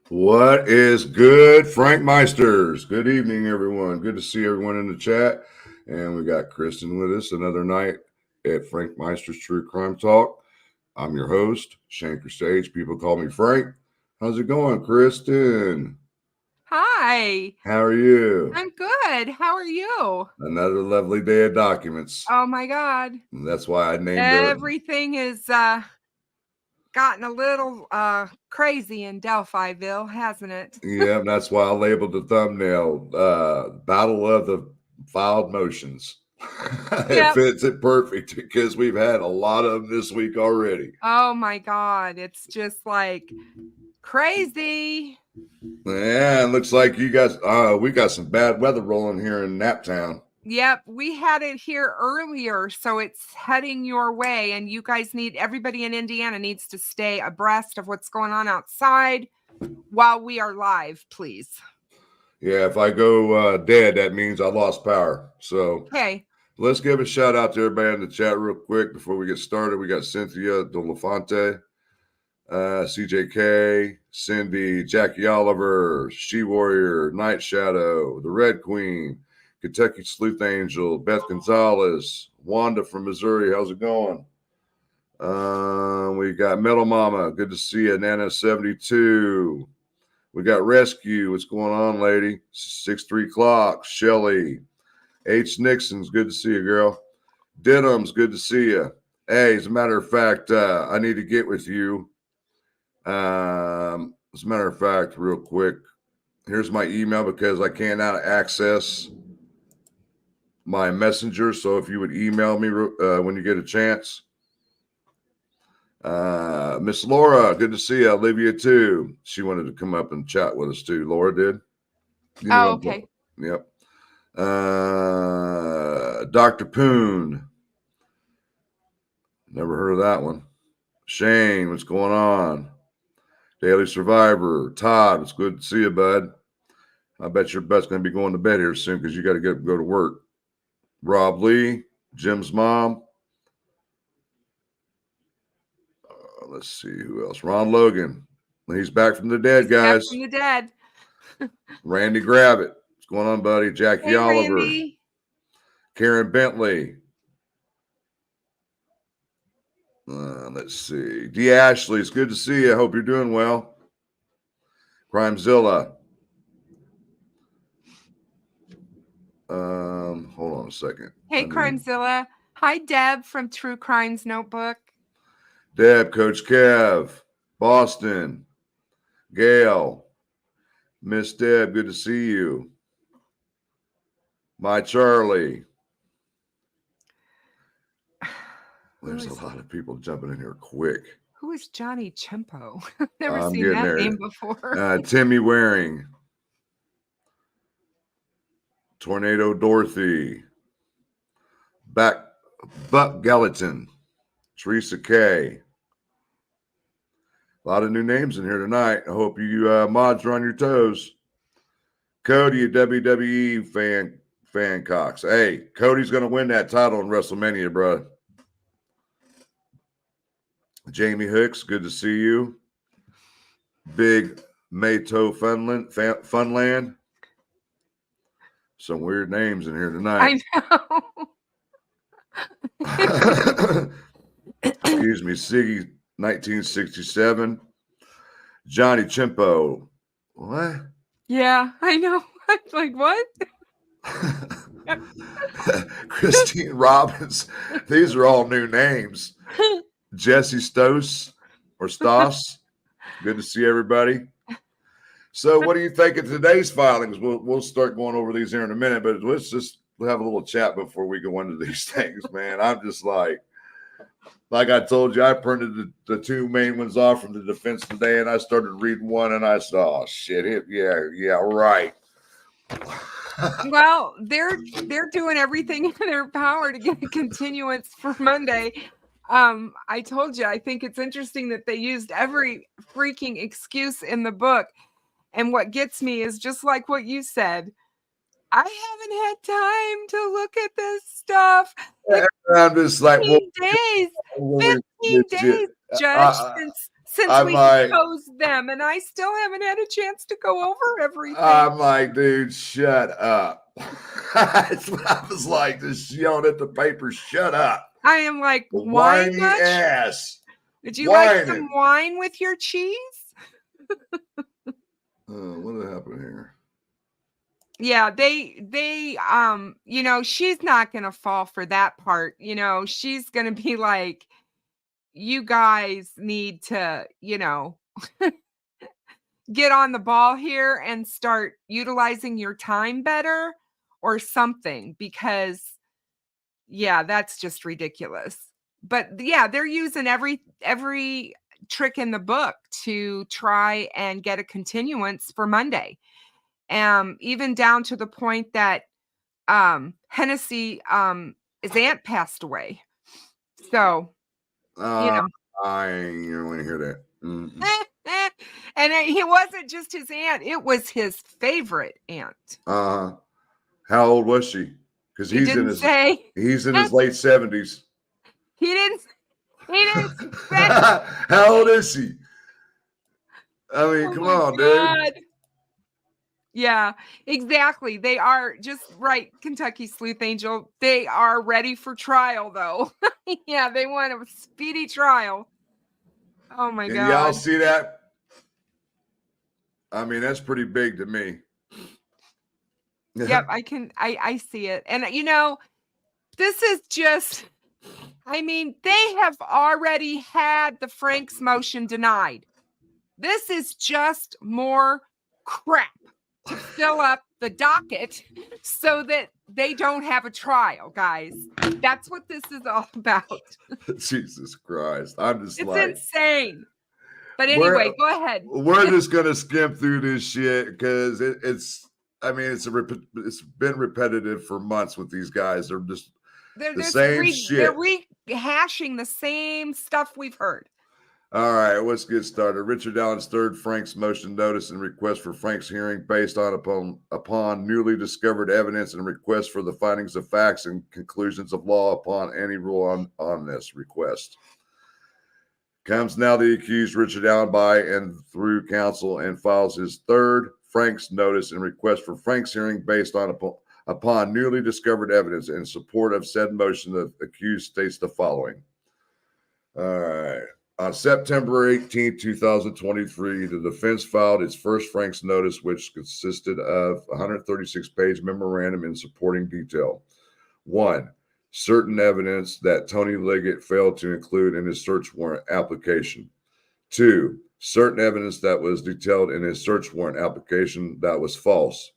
What is good, Frankmeisters? Good evening, everyone. Good to see everyone in the chat. And we got Kristin with us another night at Frankmeister's True Crime Talk. I'm your host, Shanker Sage. People call me Frank. How's it going, Kristin? Hi. How are you? I'm good. How are you? Another lovely day of documents. Oh my God. And that's why I named Everything is gotten a little crazy in Delphi-ville, hasn't it? Yeah, that's why I labeled the thumbnail Battle of the Filed Motions. It Yep. fits it perfect because we've had a lot of them this week already. Oh my God. It's just like crazy. Yeah, it looks like you guys we got some bad weather rolling here in Naptown. Yep, we had it here earlier, so it's heading your way, and you guys everybody in Indiana needs to stay abreast of what's going on outside while we are live, please. Yeah, if I go dead, that means I lost power. So Okay. let's give a shout out to everybody in the chat real quick before we get started. We got Cynthia Delafante, CJK, Cindy, Jackie Oliver, She Warrior, Night Shadow, The Red Queen, Kentucky Sleuth Angel, Beth Gonzalez, Wanda from Missouri. How's it going? We got Metal Mama. Good to see you. Nana 72. We got Rescue. What's going on, lady? 63 Clock. Shelly. H. Nixon's. Good to see you, girl. Denham's. Good to see you. Hey, as a matter of fact, I need to get with you. As a matter of fact, real quick, here's my email because I cannot access my messenger. So if you would email me when you get a chance. Miss Laura, good to see you. Olivia too. She wanted to come up and chat with us too. Laura did. You know okay. Yep. Dr. Poon. Never heard of that one. Shane, what's going on? Daily Survivor. Todd, it's good to see you, bud. I bet your butt's going to be going to bed here soon because you got to go to work. Rob Lee, Jim's mom. Let's see who else. Ron Logan. He's back from the dead, guys. Back from the dead. Randy Gravitt. What's going on, buddy? Jackie Oliver. Randy. Karen Bentley. Let's see. D. Ashley, it's good to see you. I hope you're doing well. Crimezilla. Hold on a second. Hey, Crimezilla. Hi, Deb from True Crimes Notebook. Deb, Coach Kev, Boston, Gail, Miss Deb, good to see you. My Charlie. There's a lot of people jumping in here quick. Who is Johnny Chimpo? Never seen that name before. Timmy Waring. Tornado Dorothy. Buck Gallatin. Teresa K. A lot of new names in here tonight. I hope you mods are on your toes. Cody, a WWE fan Cox. Hey, Cody's going to win that title in WrestleMania, bro. Jamie Hicks, good to see you. Big Mato Funland. Some weird names in here tonight. I know. Excuse me. Siggy, 1967. Johnny Chimpo. What? Yeah, I know. I'm like, what? Christine Robbins. These are all new names. Jesse Stos or Stos. Good to see everybody. So what do you think of today's filings? We'll start going over these here in a minute, but let's just have a little chat before we go into these things, man. I'm just like I told you, I printed the two main ones off from the defense today, and I started reading one, and I saw, oh, shit, yeah, right. Well, they're doing everything in their power to get a continuance for Monday. I told you, I think it's interesting that they used every freaking excuse in the book. And what gets me is just like what you said. I haven't had time to look at this stuff. Like, I'm just like, 15 days, Judge, since we deposed them, and I still haven't had a chance to go over everything. I'm like, dude, shut up. I was like, just yelling at the paper, shut up. I am like, wine much? Ass. Did you like some wine with your cheese? What happened here? Yeah, they you know, she's not gonna fall for that part. You know, she's gonna be like, you guys need to, you know, get on the ball here and start utilizing your time better or something, because yeah, that's just ridiculous. But yeah, they're using every trick in the book to try and get a continuance for Monday. Even down to the point that Hennessy his aunt passed away. So you know, I don't want to hear that. and it wasn't just his aunt, it was his favorite aunt. How old was she? Because he's in his late 70s. He didn't say. How old is she? I mean, come on, dude. Yeah, exactly. They are just right, Kentucky Sleuth Angel. They are ready for trial, though. Yeah, they want a speedy trial. Oh my God! Y'all see that? I mean, that's pretty big to me. Yep, I see it. And you know, this is just, I mean, they have already had the Frank's motion denied. This is just more crap to fill up the docket so that they don't have a trial, guys. That's what this is all about. Jesus Christ. It's insane. But anyway, go ahead. We're just going to skim through this shit because it's been repetitive for months with these guys. They're just the same shit. They're rehashing the same stuff we've heard. All right, let's get started. Richard Allen's third Frank's motion notice and request for Frank's hearing based upon newly discovered evidence and request for the findings of facts and conclusions of law upon any rule on this request. Comes now the accused Richard Allen by and through counsel and files his third Frank's notice and request for Frank's hearing based upon newly discovered evidence. In support of said motion, the accused states the following. All right. On September 18, 2023, the defense filed its first Frank's notice, which consisted of a 136-page memorandum in supporting detail. 1. Certain evidence that Tony Liggett failed to include in his search warrant application. 2. Certain evidence that was detailed in his search warrant application that was false.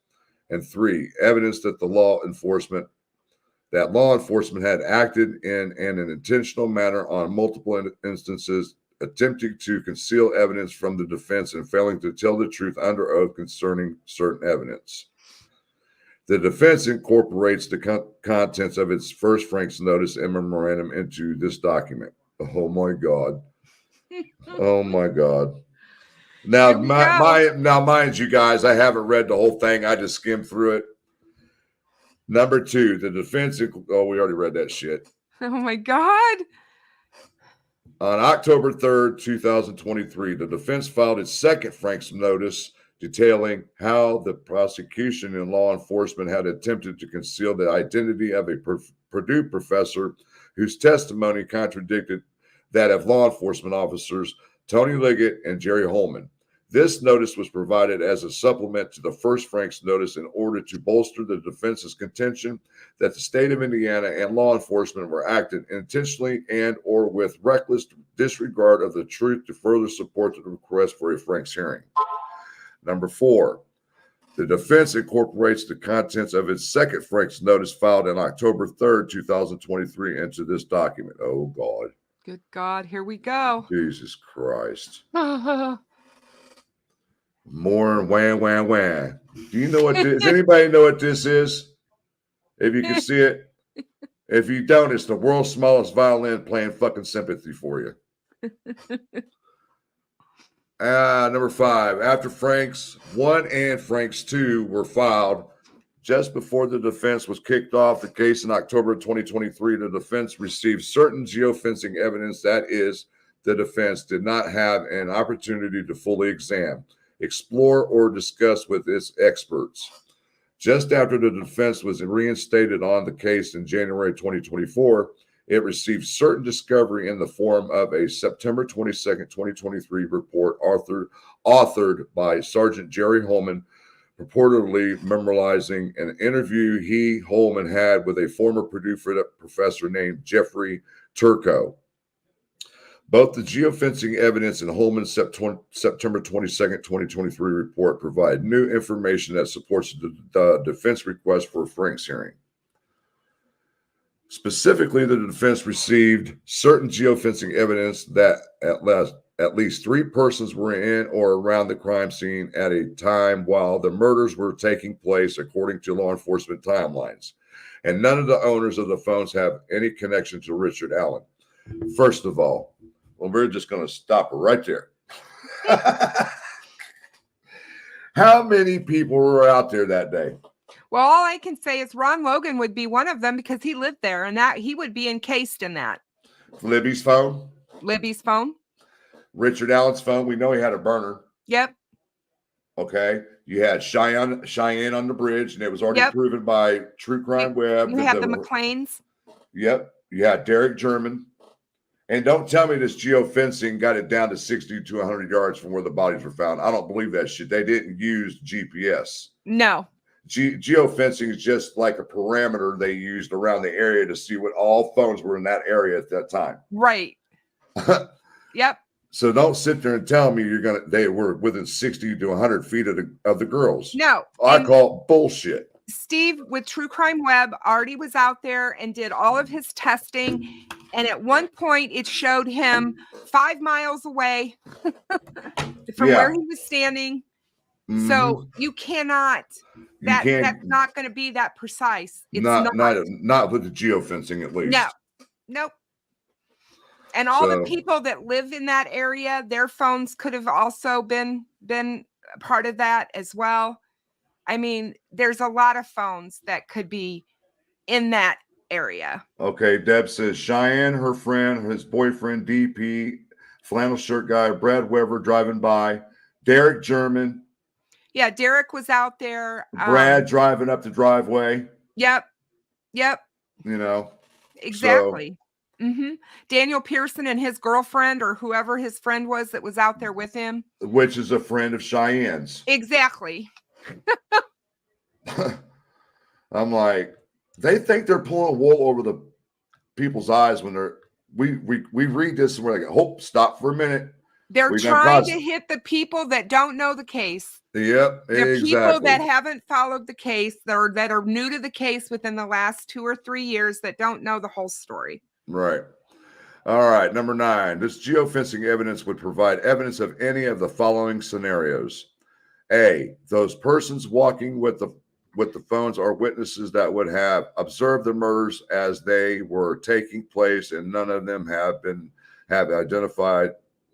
And 3. Evidence that law enforcement had acted in an intentional manner on multiple instances, attempting to conceal evidence from the defense and failing to tell the truth under oath concerning certain evidence. The defense incorporates the contents of its first Frank's notice and memorandum into this document. Oh my God. Oh my God. Now, mind you guys, I haven't read the whole thing. I just skimmed through it. Number 2, the defense. We already read that shit. Oh my God. On October 3rd, 2023, the defense filed its second Frank's notice detailing how the prosecution and law enforcement had attempted to conceal the identity of a Purdue professor whose testimony contradicted that of law enforcement officers Tony Liggett and Jerry Holman. This notice was provided as a supplement to the first Frank's notice in order to bolster the defense's contention that the state of Indiana and law enforcement were acting intentionally and or with reckless disregard of the truth to further support the request for a Frank's hearing. Number 4, the defense incorporates the contents of its second Frank's notice filed on October 3rd, 2023 into this document. Oh, God. Good God, here we go. Jesus Christ. More wham, wham, wham. Do you know what this, does anybody know what this is? If you can see it. If you don't, it's the world's smallest violin playing fucking sympathy for you. Number 5, after Frank's 1 and Frank's 2 were filed, just before the defense was kicked off the case in October 2023, the defense received certain geofencing evidence, that is, the defense did not have an opportunity to fully examine, explore, or discuss with its experts. Just after the defense was reinstated on the case in January 2024, it received certain discovery in the form of a September 22nd, 2023 report authored by Sergeant Jerry Holman, purportedly memorializing an interview Holman had with a former Purdue professor named Jeffrey Turco. Both the geofencing evidence and Holman's September 22nd, 2023 report provide new information that supports the defense request for Frank's hearing. Specifically, the defense received certain geofencing evidence that at least 3 persons were in or around the crime scene at a time while the murders were taking place, according to law enforcement timelines. And none of the owners of the phones have any connection to Richard Allen. First of all, well, we're just going to stop right there. How many people were out there that day? Well, all I can say is Ron Logan would be one of them because he lived there, and that he would be encased in that. Libby's phone? Libby's phone. Richard Allen's phone. We know he had a burner. Yep. Okay. You had Cheyenne on the bridge, and it was already proven by True Crime Web. You had the McLeans. Yep. You had Derek German. And don't tell me this geofencing got it down to 60 to 100 yards from where the bodies were found. I don't believe that shit. They didn't use GPS. No. Geofencing is just like a parameter they used around the area to see what all phones were in that area at that time. Right. Yep. So don't sit there and tell me they were within 60 to 100 feet of the girls. No. I call it bullshit. Steve with True Crime Web already was out there and did all of his testing. And at one point it showed him 5 miles away from where he was standing. Mm-hmm. So you cannot, that's not going to be that precise. It's not with the geofencing, at least. No, nope. And all the people that live in that area, their phones could have also been part of that as well. I mean, there's a lot of phones that could be in that area. Okay, Deb says Cheyenne, her friend, his boyfriend, DP, flannel shirt guy, Brad Weber driving by, Derek German. Yeah, Derek was out there. Brad driving up the driveway. Yep. You know. Exactly. Daniel Pearson and his girlfriend or whoever his friend was that was out there with him. Which is a friend of Cheyenne's. Exactly. I'm like, they think they're pulling wool over the people's eyes when we read this and we're like, stop for a minute. They're trying to hit the people that don't know the case. Yep, the people that haven't followed the case, that are new to the case within the last 2 or 3 years that don't know the whole story. Right. All right. Number 9. This geofencing evidence would provide evidence of any of the following scenarios. A, those persons walking with the phones are witnesses that would have observed the murders as they were taking place, and none of them have identified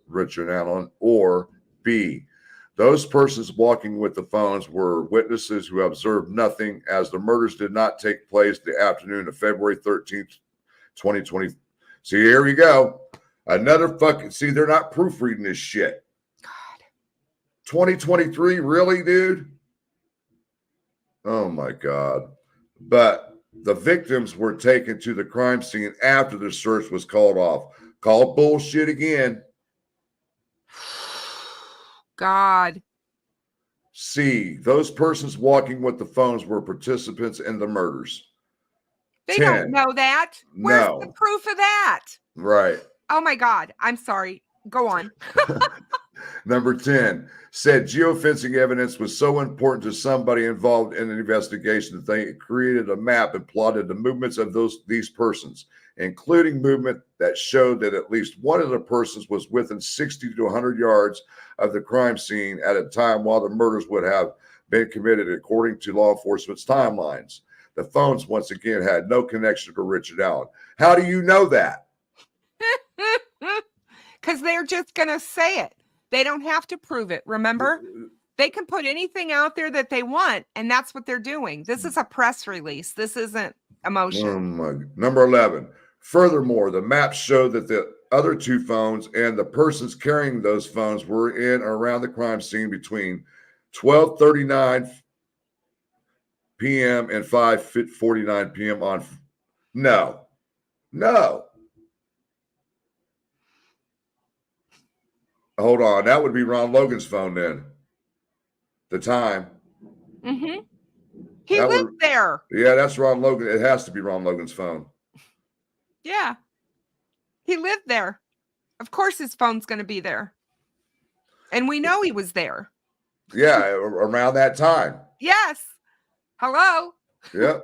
Richard Allen. Or B, those persons walking with the phones were witnesses who observed nothing as the murders did not take place the afternoon of February 13th, 2020. See, here we go. Another see, they're not proofreading this shit. God. 2023, really, dude? Oh my God. But the victims were taken to the crime scene after the search was called off. Called bullshit again. God. C, those persons walking with the phones were participants in the murders. They 10. Don't know that. Where's the proof of that? Right. Oh my God. I'm sorry. Go on. Number 10, said geofencing evidence was so important to somebody involved in an investigation that they created a map and plotted the movements of these persons, including movement that showed that at least one of the persons was within 60 to 100 yards of the crime scene at a time while the murders would have been committed, according to law enforcement's timelines. The phones, once again, had no connection to Richard Allen. How do you know that? Because they're just going to say it. They don't have to prove it. Remember, they can put anything out there that they want, and that's what they're doing. This is a press release. This isn't emotion. Number 11. Furthermore, the maps show that other two phones, and the persons carrying those phones were in or around the crime scene between 12:39 p.m. and 5:49 p.m. on. No. Hold on. That would be Ron Logan's phone then. The time. Mm-hmm. He lived there. Yeah, that's Ron Logan. It has to be Ron Logan's phone. Yeah. He lived there. Of course his phone's going to be there. And we know he was there. Yeah, around that time. Yes. Hello. Yep.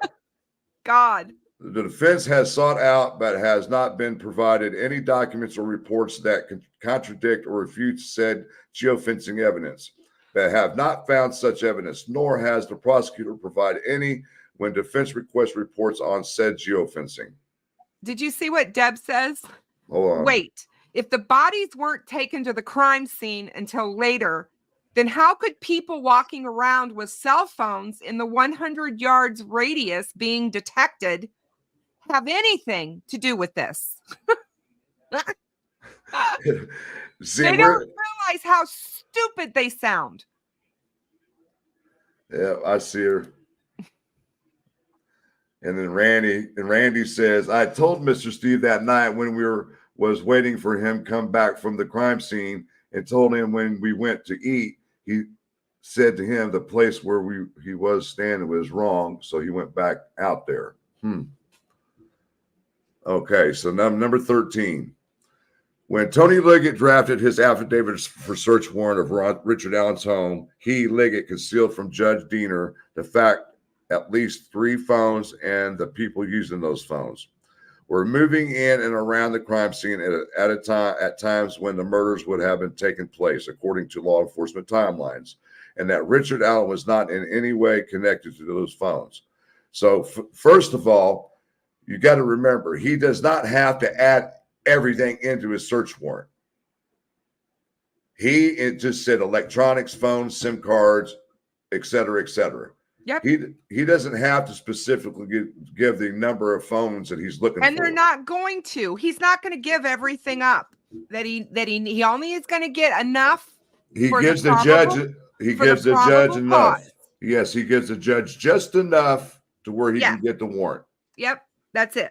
God. The defense has sought out but has not been provided any documents or reports that contradict or refute said geofencing evidence, but have not found such evidence, nor has the prosecutor provided any when defense requests reports on said geofencing. Did you see what Deb says? Hold on. Wait, if the bodies weren't taken to the crime scene until later, then how could people walking around with cell phones in the 100 yards radius being detected have anything to do with this? They don't realize how stupid they sound. Yeah, I see her. And then Randy says, I told Mr. Steve that night when was waiting for him come back from the crime scene and told him when we went to eat, he said to him the place where he was standing was wrong, so he went back out there. Okay, so number 13. When Tony Liggett drafted his affidavit for search warrant of Richard Allen's home, Liggett, concealed from Judge Diener the fact at least 3 phones and the people using those phones were moving in and around the crime scene at times when the murders would have been taken place, according to law enforcement timelines, and that Richard Allen was not in any way connected to those phones. So first of all, you got to remember, he does not have to add everything into his search warrant. It just said electronics, phones, SIM cards, et cetera, et cetera. Yep. He doesn't have to specifically give the number of phones that he's looking for. And they're not going to. He's not going to give everything up. He only is going to get enough. He gives the judge enough. Yes, he gives the judge just enough to where he can get the warrant. Yep, that's it.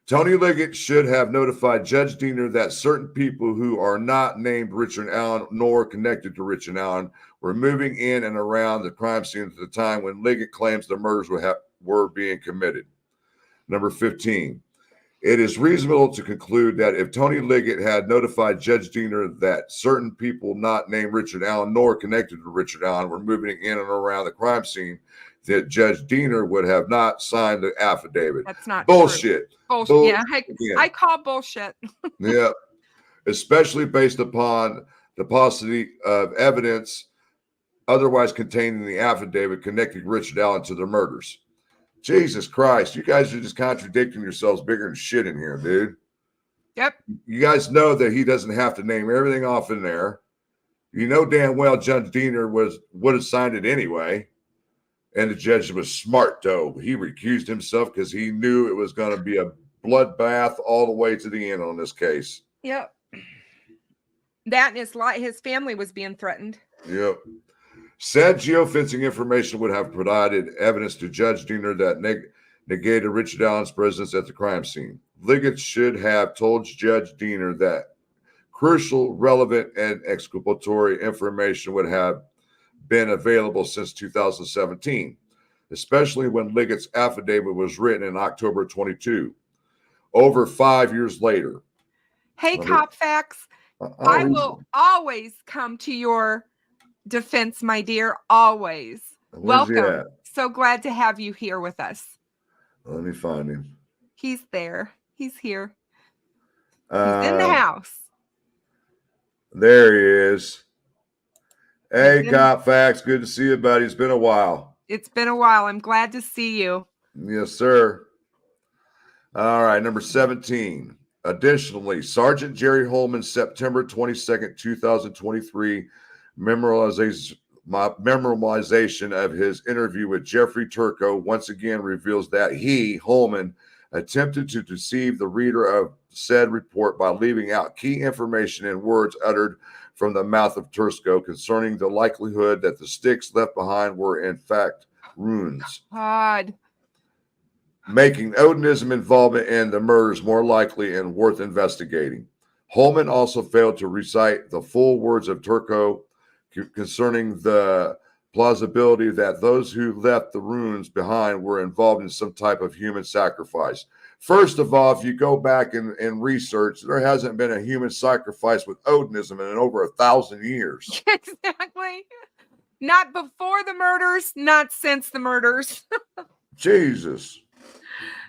Tony Liggett should have notified Judge Diener that certain people who are not named Richard Allen nor connected to Richard Allen were moving in and around the crime scene at the time when Liggett claims the murders were being committed. Number 15. It is reasonable to conclude that if Tony Liggett had notified Judge Diener that certain people not named Richard Allen nor connected to Richard Allen were moving in and around the crime scene, that Judge Diener would have not signed the affidavit. That's not bullshit. True. Bullshit. I call bullshit. Yeah, especially based upon the paucity of evidence otherwise contained in the affidavit connecting Richard Allen to the murders. Jesus Christ, you guys are just contradicting yourselves bigger than shit in here, dude. Yep. You guys know that he doesn't have to name everything off in there. You know damn well Judge Diener would have signed it anyway. And the judge was smart, though. He recused himself because he knew it was going to be a bloodbath all the way to the end on this case. Yep. That and his family was being threatened. Yep. Said geofencing information would have provided evidence to Judge Diener that negated Richard Allen's presence at the crime scene. Liggett should have told Judge Diener that crucial, relevant, and exculpatory information would have been available since 2017, especially when Liggett's affidavit was written in October 22, over 5 years later. Hey, Cop Facts, I will always come to your defense, my dear, always. Welcome. So glad to have you here with us. Let me find him. He's there. He's here. He's in the house. There he is. Hey, Cop Facts. Good to see you, buddy. It's been a while. It's been a while. I'm glad to see you. Yes, sir. All right, number 17. Additionally, Sergeant Jerry Holman's September 22nd, 2023 memorialization of his interview with Jeffrey Turco once again reveals that he, Holman, attempted to deceive the reader of said report by leaving out key information and words uttered from the mouth of Tursko concerning the likelihood that the sticks left behind were in fact runes, God. making Odinism involvement in the murders more likely and worth investigating. Holman also failed to recite the full words of Turko concerning the plausibility that those who left the runes behind were involved in some type of human sacrifice. First of all, if you go back and research, there hasn't been a human sacrifice with Odinism in over 1,000 years. Exactly. Not before the murders, not since the murders. Jesus.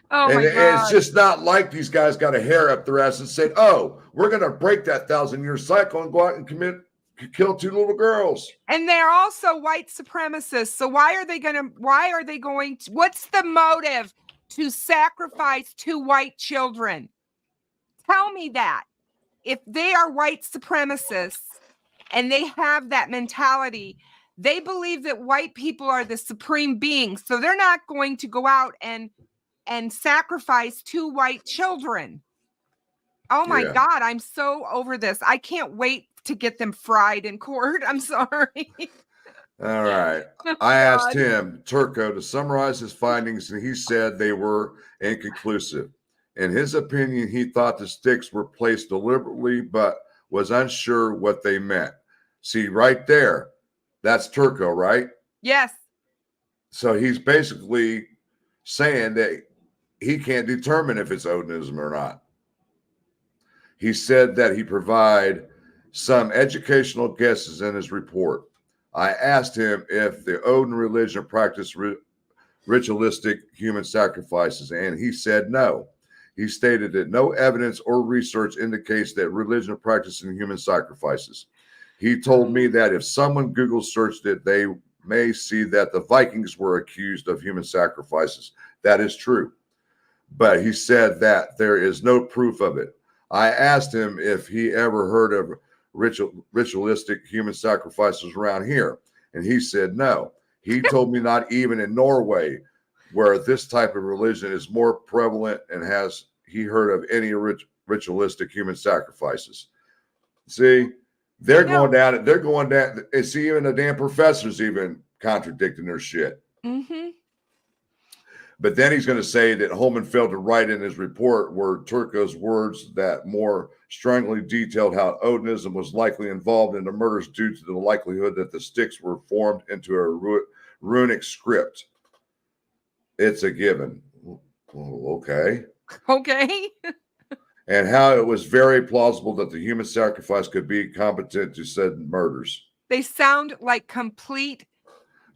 Oh my God. And it's just not like these guys got a hair up their ass and said, oh, we're going to break that 1,000-year cycle and go out and kill 2 little girls. And they're also white supremacists. So why are they going to, what's the motive to sacrifice 2 white children? Tell me that. If they are white supremacists and they have that mentality, they believe that white people are the supreme beings. So they're not going to go out and sacrifice 2 white children. Oh my God, I'm so over this. I can't wait to get them fried in court. I'm sorry. All right. I asked him, Turko, to summarize his findings, and he said they were inconclusive. In his opinion, he thought the sticks were placed deliberately, but was unsure what they meant. See, right there, that's Turko, right? Yes. So he's basically saying that he can't determine if it's Odinism or not. He said that he provide some educational guesses in his report. I asked him if the Odin religion practiced ritualistic human sacrifices, and he said no. He stated that no evidence or research indicates that religion practicing human sacrifices. He told me that if someone Google searched it, they may see that the Vikings were accused of human sacrifices. That is true. But he said that there is no proof of it. I asked him if he ever heard of ritualistic human sacrifices around here, and he said no. He told me not even in Norway, where this type of religion is more prevalent, and has he heard of any ritualistic human sacrifices. See, they're going down. And see, even the damn professors even contradicting their shit. Mm-hmm. But then he's going to say that Holman failed to write in his report were Turko's words that more strongly detailed how Odinism was likely involved in the murders due to the likelihood that the sticks were formed into a runic script. It's a given. Okay. Okay. And how it was very plausible that the human sacrifice could be competent to said murders. They sound like complete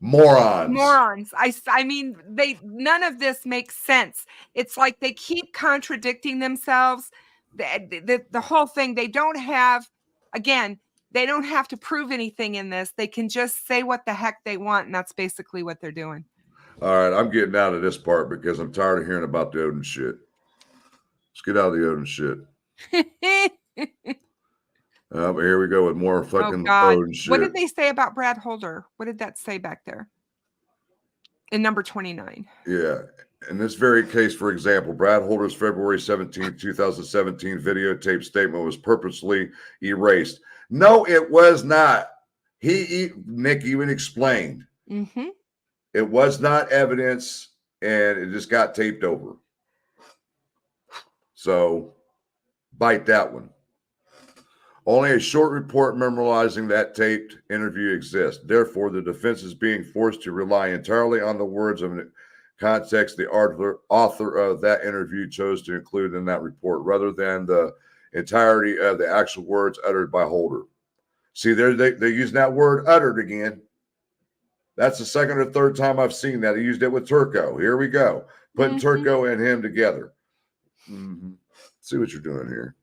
morons. I mean, none of this makes sense. It's like they keep contradicting themselves. The whole thing, they don't have to prove anything in this. They can just say what the heck they want, and that's basically what they're doing. All right, I'm getting out of this part because I'm tired of hearing about the Odin shit. Let's get out of the Odin shit. Here we go with more fucking Odin shit. What did they say about Brad Holder? What did that say back there? In number 29. Yeah. In this very case, for example, Brad Holder's February 17, 2017 videotape statement was purposely erased. No, it was not. Nick even explained. Mm-hmm. It was not evidence, and it just got taped over. So, bite that one. Only a short report memorializing that taped interview exists. Therefore, the defense is being forced to rely entirely on the words of context the author of that interview chose to include in that report, rather than the entirety of the actual words uttered by Holder. See, they're using that word uttered again. That's the second or third time I've seen that. He used it with Turko. Here we go. Putting Turko and him together. Mm-hmm. See what you're doing here.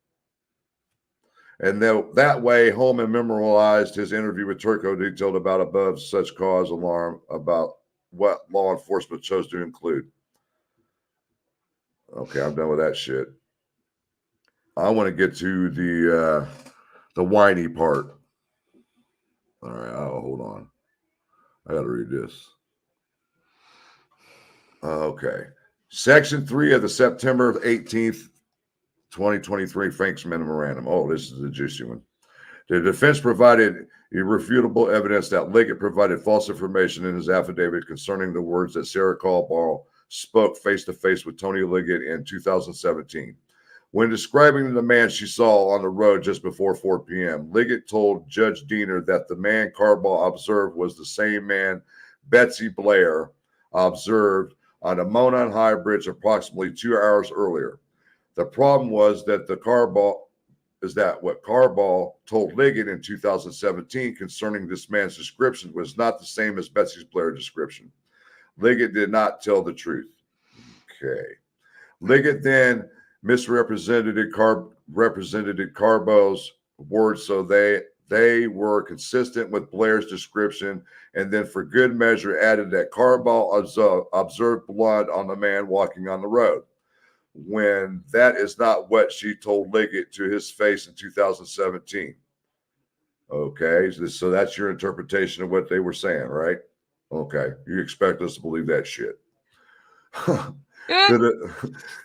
And that way, Holman memorialized his interview with Turko, detailed about above such cause alarm about what law enforcement chose to include. Okay, I'm done with that shit. I want to get to the whiny part. All right, hold on. I got to read this. Okay. Section 3 of the September 18th, 2023 Frank's Memorandum. Oh, this is a juicy one. The defense provided irrefutable evidence that Liggett provided false information in his affidavit concerning the words that Sarah Caldwell spoke face-to-face with Tony Liggett in 2017. When describing the man she saw on the road just before 4 p.m., Liggett told Judge Diener that the man Caldwell observed was the same man Betsy Blair observed on the Monon High Bridge approximately 2 hours earlier. The problem was that what Caldwell told Liggett in 2017 concerning this man's description was not the same as Betsy Blair's description. Liggett did not tell the truth. Okay. Liggett then misrepresented Caldwell's words so they were consistent with Blair's description, and then for good measure added that Caldwell observed blood on the man walking on the road, when that is not what she told Liggett to his face in 2017. Okay, so that's your interpretation of what they were saying, right? Okay, you expect us to believe that shit.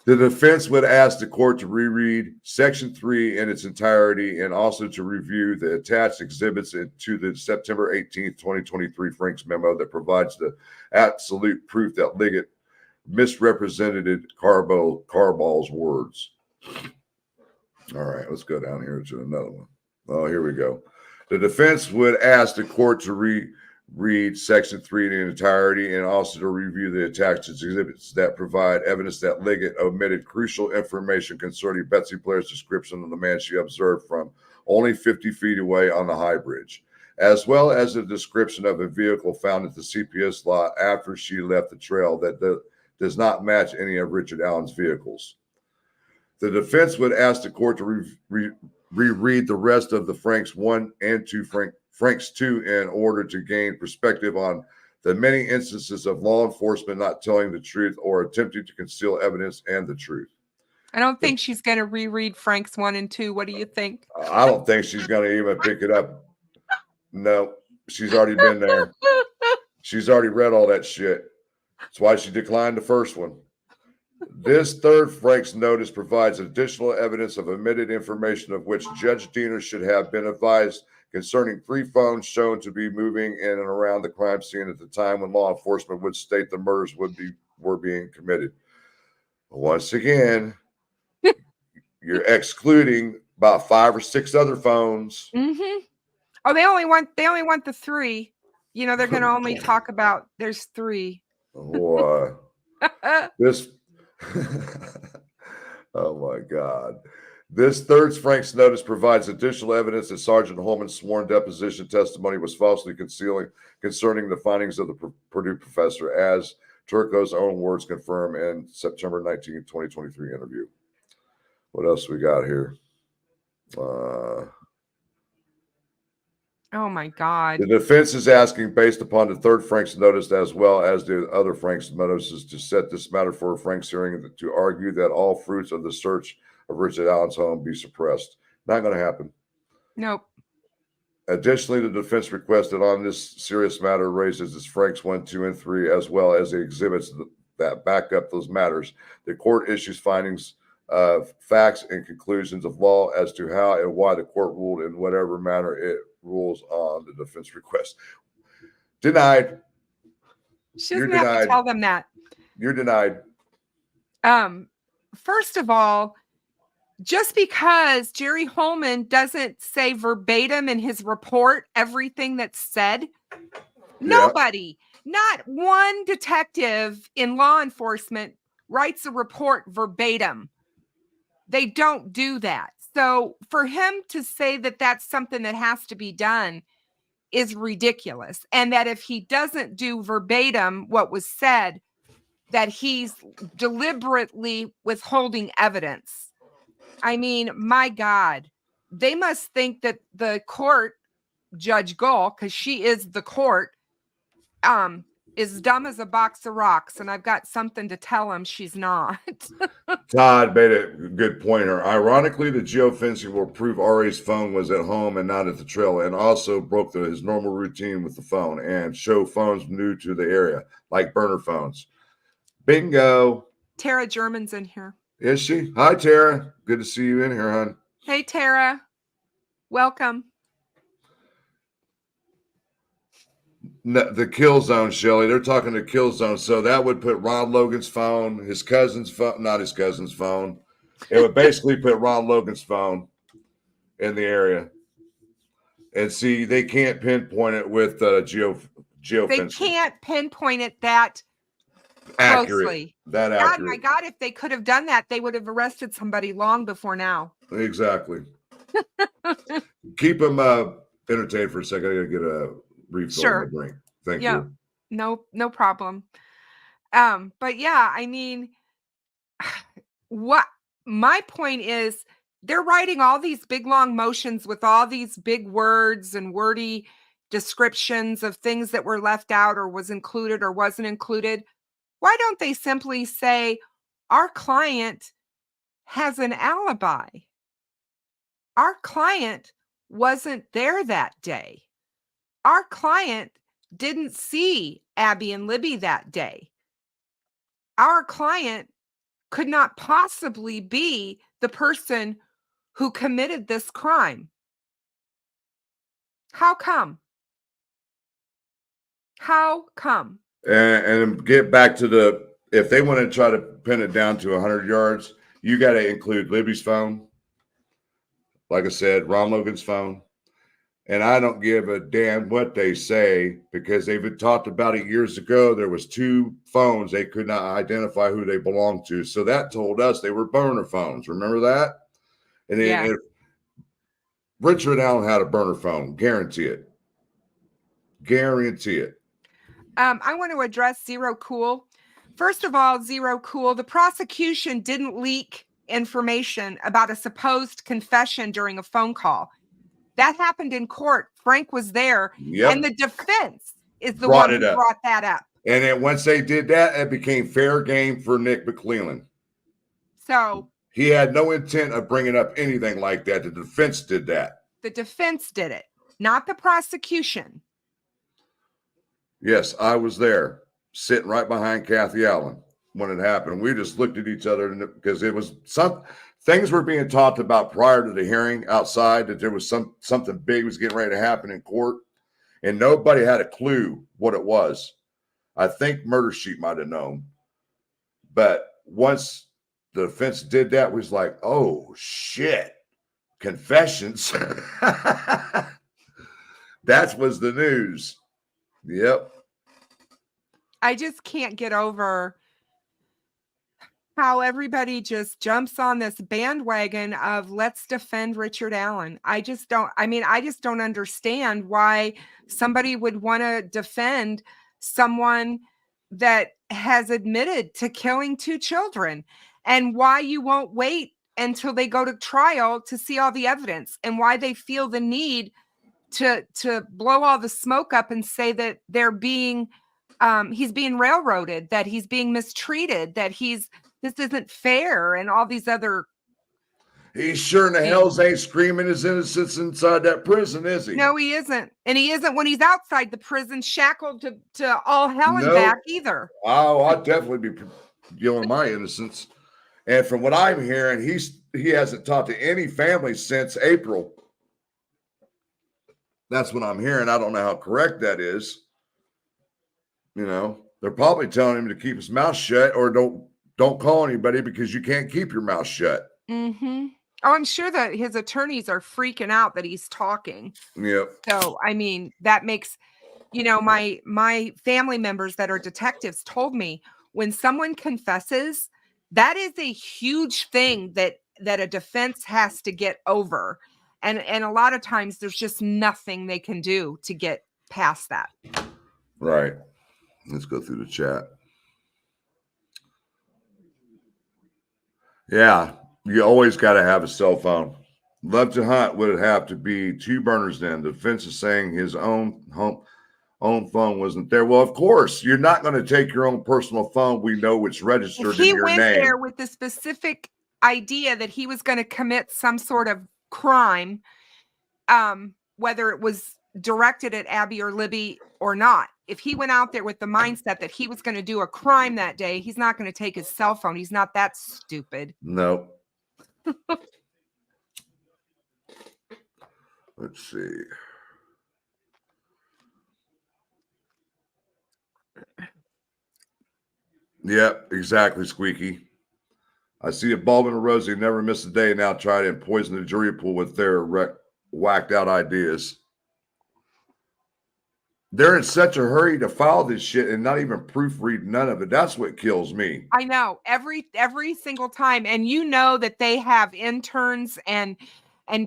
The defense would ask the court to reread Section 3 in its entirety and also to review the attached exhibits to the September 18th, 2023 Frank's memo that provides the absolute proof that Liggett misrepresented Caldwell's words. All right, let's go down here to another one. Oh, here we go. The defense would ask the court to read Section 3 in the entirety and also to review the attached exhibits that provide evidence that Liggett omitted crucial information concerning Betsy Blair's description of the man she observed from only 50 feet away on the High Bridge, as well as a description of a vehicle found at the CPS lot after she left the trail that does not match any of Richard Allen's vehicles. The defense would ask the court to reread the rest of the Franks 1 and 2 Franks 2 in order to gain perspective on the many instances of law enforcement not telling the truth or attempting to conceal evidence and the truth. I don't think she's going to reread Franks 1 and 2. What do you think? I don't think she's going to even pick it up. No, she's already been there. She's already read all that shit. That's why she declined the first one. This third Frank's notice provides additional evidence of omitted information of which Judge Diener should have been advised concerning 3 phones shown to be moving in and around the crime scene at the time when law enforcement would state the murders were being committed. Once again, you're excluding about 5 or 6 other phones. Mm-hmm. Oh, they only want the 3. You know, they're going to only talk about there's 3. Oh, this. Oh my God. This third Frank's notice provides additional evidence that Sergeant Holman's sworn deposition testimony was falsely concealing concerning the findings of the Purdue professor, as Turco's own words confirm in September 19, 2023 interview. What else we got here? Oh my God. The defense is asking, based upon the third Frank's notice as well as the other Frank's notices, to set this matter for a Frank's hearing to argue that all fruits of the search of Richard Allen's home be suppressed. Not going to happen. Nope. Additionally, the defense requested on this serious matter raises its Frank's 1, 2, and 3, as well as the exhibits that back up those matters. The court issues findings of facts and conclusions of law as to how and why the court ruled in whatever manner it rules on the defense request. Denied. She doesn't have to tell them that. You're denied. First of all, just because Jerry Holman doesn't say verbatim in his report everything that's said, nobody, not one detective in law enforcement writes a report verbatim. They don't do that. So for him to say that that's something that has to be done is ridiculous. And that if he doesn't do verbatim what was said, that he's deliberately withholding evidence. I mean, my God, they must think that the court, Judge Gull, because she is the court, is dumb as a box of rocks, and I've got something to tell him she's not. Todd made a good pointer. Ironically, the geofencing will prove RA's phone was at home and not at the trail, and also broke his normal routine with the phone and show phones new to the area, like burner phones. Bingo. Tara German's in here. Is she? Hi, Tara. Good to see you in here, hon. Hey, Tara. Welcome. No, the kill zone, Shelly. They're talking the kill zone. So that would put Ron Logan's phone, his cousin's phone, not his cousin's phone. It would basically put Ron Logan's phone in the area. And see, they can't pinpoint it with geofencing. They can't pinpoint it that accurate. closely. That God, accurate. my God, if they could have done that, they would have arrested somebody long before now. Exactly. Keep them entertained for a second. I gotta get a refill on my drink. Thank you. No problem. But yeah, I mean, what my point is, they're writing all these big long motions with all these big words and wordy descriptions of things that were left out or was included or wasn't included. Why don't they simply say, our client has an alibi? Our client wasn't there that day. Our client didn't see Abby and Libby that day. Our client could not possibly be the person who committed this crime. How come? How come? And get back to if they want to try to pin it down to 100 yards, you got to include Libby's phone. Like I said, Ron Logan's phone. And I don't give a damn what they say, because they've talked about it years ago. There was 2 phones. They could not identify who they belonged to. So that told us they were burner phones. Remember that? And then if Richard Allen had a burner phone, guarantee it. Guarantee it. I want to address Zero Cool. First of all, Zero Cool, the prosecution didn't leak information about a supposed confession during a phone call. That happened in court. Frank was there. Yep. And the defense is the one who brought that up. And then once they did that, it became fair game for Nick McClellan. So he had no intent of bringing up anything like that. The defense did that. The defense did it, not the prosecution. Yes, I was there, sitting right behind Kathy Allen when it happened. We just looked at each other because it was things were being talked about prior to the hearing outside, that there was something big was getting ready to happen in court, and nobody had a clue what it was. I think Murder Sheet might have known, but once the defense did that, we was like, oh shit, confessions. That was the news. Yep. I just can't get over how everybody just jumps on this bandwagon of let's defend Richard Allen. I just don't understand why somebody would want to defend someone that has admitted to killing 2 children, and why you won't wait until they go to trial to see all the evidence, and why they feel the need to blow all the smoke up and say that they're being he's being railroaded, that he's being mistreated, that this isn't fair, and all these other. He sure in the hells ain't screaming his innocence inside that prison, is he? No, he isn't. And he isn't when he's outside the prison, shackled to all hell and back either. Oh, I'd definitely be yelling my innocence. And from what I'm hearing, he hasn't talked to any family since April. That's what I'm hearing. I don't know how correct that is. You know, they're probably telling him to keep his mouth shut, or don't call anybody because you can't keep your mouth shut. Mm-hmm. Oh, I'm sure that his attorneys are freaking out that he's talking. Yep. So, I mean, that makes, my family members that are detectives told me when someone confesses, that is a huge thing that a defense has to get over. And a lot of times there's just nothing they can do to get past that. Right. Let's go through the chat. Yeah, you always got to have a cell phone. Love to Hunt would have to be 2 burners then. The defense is saying his own phone wasn't there. Well, of course, you're not going to take your own personal phone. We know it's registered in your name. He went there with the specific idea that he was going to commit some sort of crime, whether it was directed at Abby or Libby or not. If he went out there with the mindset that he was going to do a crime that day, he's not going to take his cell phone. He's not that stupid. No. Let's see. Yep, exactly, Squeaky. I see a Baldwin and Rosie never miss a day now try to poison the jury pool with their whacked out ideas. They're in such a hurry to file this shit and not even proofread none of it. That's what kills me. I know, every single time. And you know that they have interns and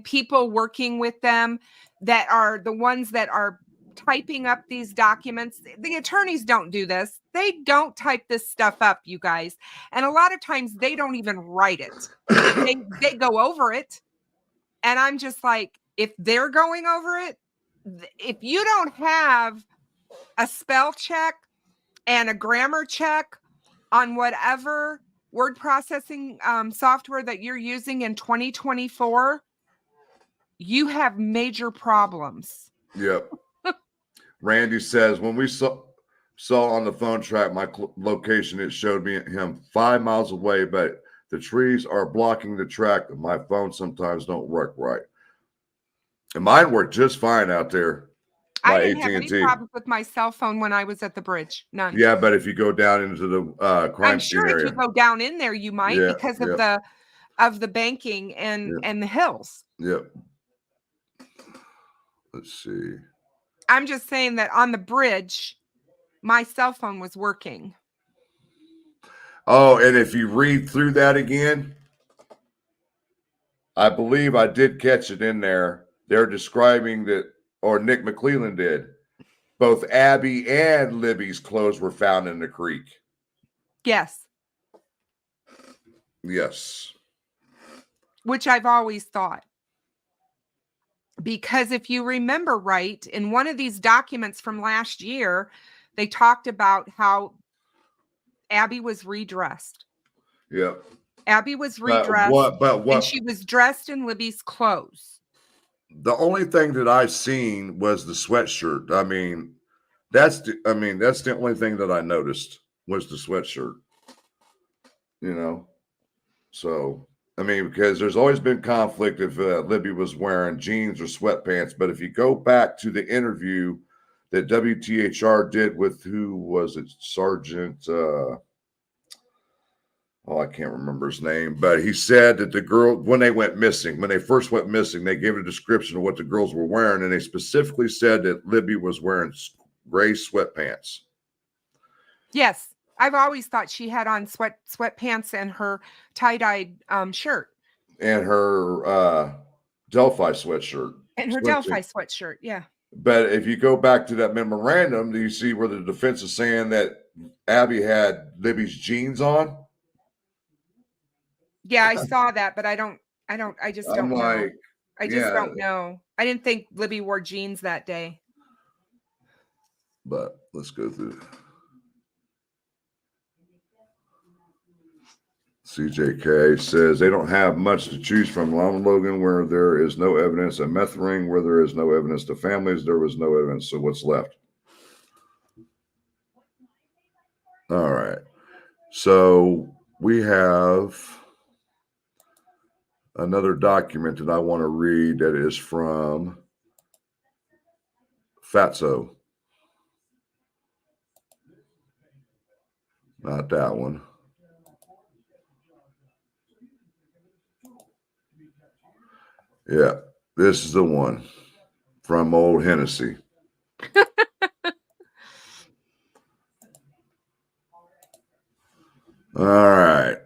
people working with them that are the ones that are typing up these documents. The attorneys don't do this. They don't type this stuff up, you guys. And a lot of times they don't even write it. They go over it. And I'm just like, if they're going over it, if you don't have a spell check and a grammar check on whatever word processing software that you're using in 2024, you have major problems. Yep. Randy says, when we saw on the phone track my location, it showed me him 5 miles away, but the trees are blocking the track and my phone sometimes don't work right. And mine worked just fine out there. I didn't have any problems with my cell phone when I was at the bridge. None. Yeah, but if you go down into the crime scene area, I'm sure if you go down in there, you might, because of the banking and the hills. Yep. Let's see. I'm just saying that on the bridge, my cell phone was working. Oh, and if you read through that again, I believe I did catch it in there. They're describing that, or Nick McClelland did, both Abby and Libby's clothes were found in the creek. Yes. Yes. Which I've always thought. Because if you remember right, in one of these documents from last year, they talked about how Abby was redressed. Yep. Abby was redressed, and she was dressed in Libby's clothes. The only thing that I seen was the sweatshirt. I mean, that's the only thing that I noticed was the sweatshirt. You know, so I mean, because there's always been conflict if Libby was wearing jeans or sweatpants. But if you go back to the interview that WTHR did with, who was it, Sergeant? I can't remember his name, but he said that the girl, when they first went missing, they gave a description of what the girls were wearing, and they specifically said that Libby was wearing gray sweatpants. Yes, I've always thought she had on sweatpants and her tie-dyed shirt. And her Delphi sweatshirt. And her Delphi sweatshirt, yeah. But if you go back to that memorandum, do you see where the defense is saying that Abby had Libby's jeans on? Yeah, I saw that, but I just don't know. I just don't know. I didn't think Libby wore jeans that day. But let's go through. CJK says they don't have much to choose from. Lon Logan, where there is no evidence, and Meth Ring, where there is no evidence. To families, there was no evidence. So what's left? All right. So we have another document that I want to read that is from Fatso. Not that one. Yeah, this is the one from old Hennessy. All right,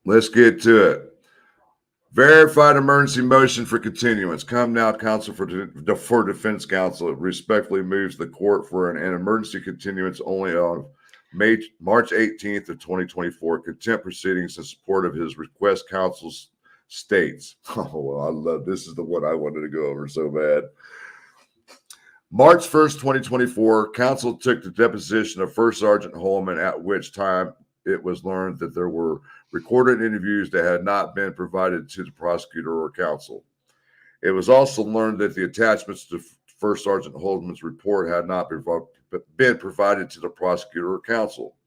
let's get to it. Verified emergency motion for continuance. Come now, counsel for defense counsel. It respectfully moves the court for an emergency continuance only on March 18th of 2024. Contempt proceedings in support of his request. Counsel states. Oh, I love this. Is the one I wanted to go over so bad. March 1st, 2024, counsel took the deposition of First Sergeant Holman, at which time it was learned that there were recorded interviews that had not been provided to the prosecutor or counsel. It was also learned that the attachments to First Sergeant Holman's report had not been provided to the prosecutor or counsel.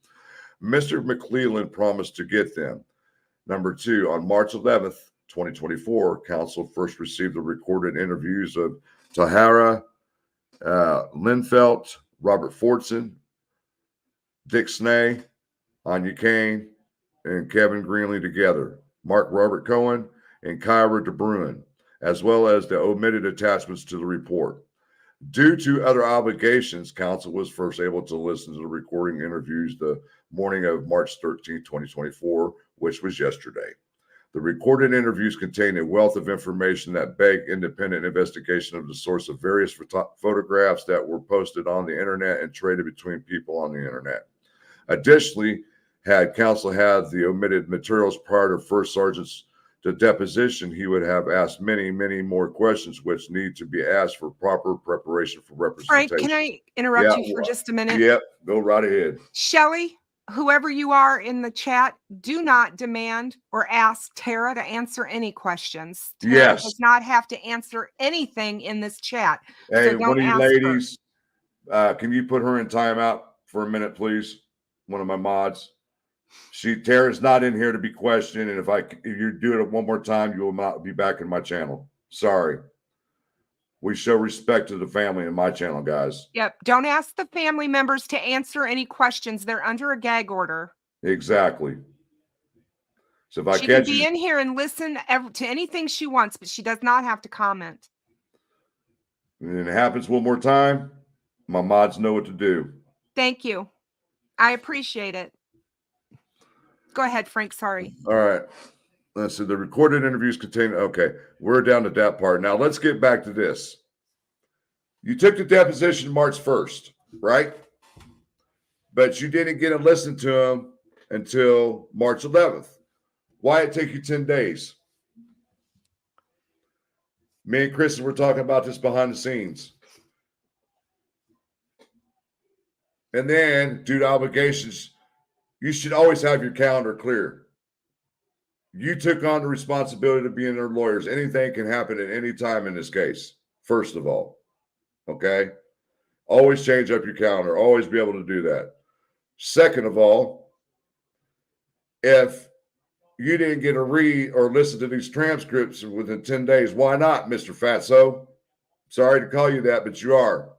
Mr. McClelland promised to get them. Number 2, on March 11th, 2024, counsel first received the recorded interviews of Tahara Linfelt, Robert Fortson, Dick Snay, Anya Kane, and Kevin Greenlee together, Mark Robert Cohen, and Kyra DeBruin, as well as the omitted attachments to the report. Due to other obligations, counsel was first able to listen to the recording interviews the morning of March 13, 2024, which was yesterday. The recorded interviews contain a wealth of information that begged independent investigation of the source of various photographs that were posted on the internet and traded between people on the internet. Additionally, had counsel had the omitted materials prior to First Sergeant's deposition, he would have asked many, many more questions which need to be asked for proper preparation for representation. Frank, can I interrupt you for just a minute? Yep, go right ahead. Shelley, whoever you are in the chat, do not demand or ask Tara to answer any questions. Tara does not have to answer anything in this chat. Hey, so one of you ladies, can you put her in timeout for a minute, please? One of my mods. Tara's not in here to be questioned, and if you do it one more time, you will not be back in my channel. Sorry. We show respect to the family in my channel, guys. Yep. Don't ask the family members to answer any questions. They're under a gag order. Exactly. So if she can be in here and listen to anything she wants, but she does not have to comment. And it happens one more time, my mods know what to do. Thank you. I appreciate it. Go ahead, Frank. Sorry. All right. Let's see. The recorded interviews contain. Okay. We're down to that part. Now let's get back to this. You took the deposition March 1st, right? But you didn't get to listen to him until March 11th. Why it take you 10 days? Me and Kristin were talking about this behind the scenes. And then, due to obligations, you should always have your calendar clear. You took on the responsibility to be in their lawyers. Anything can happen at any time in this case, first of all. Okay? Always change up your calendar. Always be able to do that. Second of all, if you didn't get to read or listen to these transcripts within 10 days, why not, Mr. Fatso? Sorry to call you that, but you are.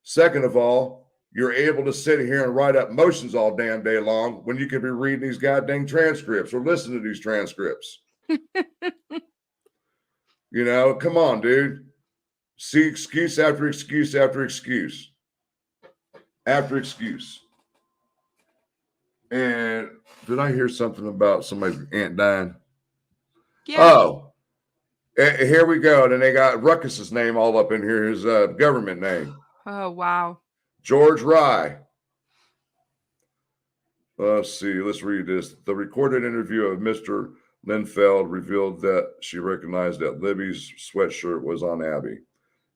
Second of all, you're able to sit here and write up motions all damn day long when you could be reading these goddamn transcripts or listening to these transcripts. You know, come on, dude. See excuse after excuse after excuse. After excuse. And did I hear something about somebody's aunt dying? Yeah. Oh, here we go. Then they got Ruckus's name all up in here, his government name. Oh, wow. George Rye. Let's see. Let's read this. The recorded interview of Mr. Linfeld revealed that she recognized that Libby's sweatshirt was on Abby.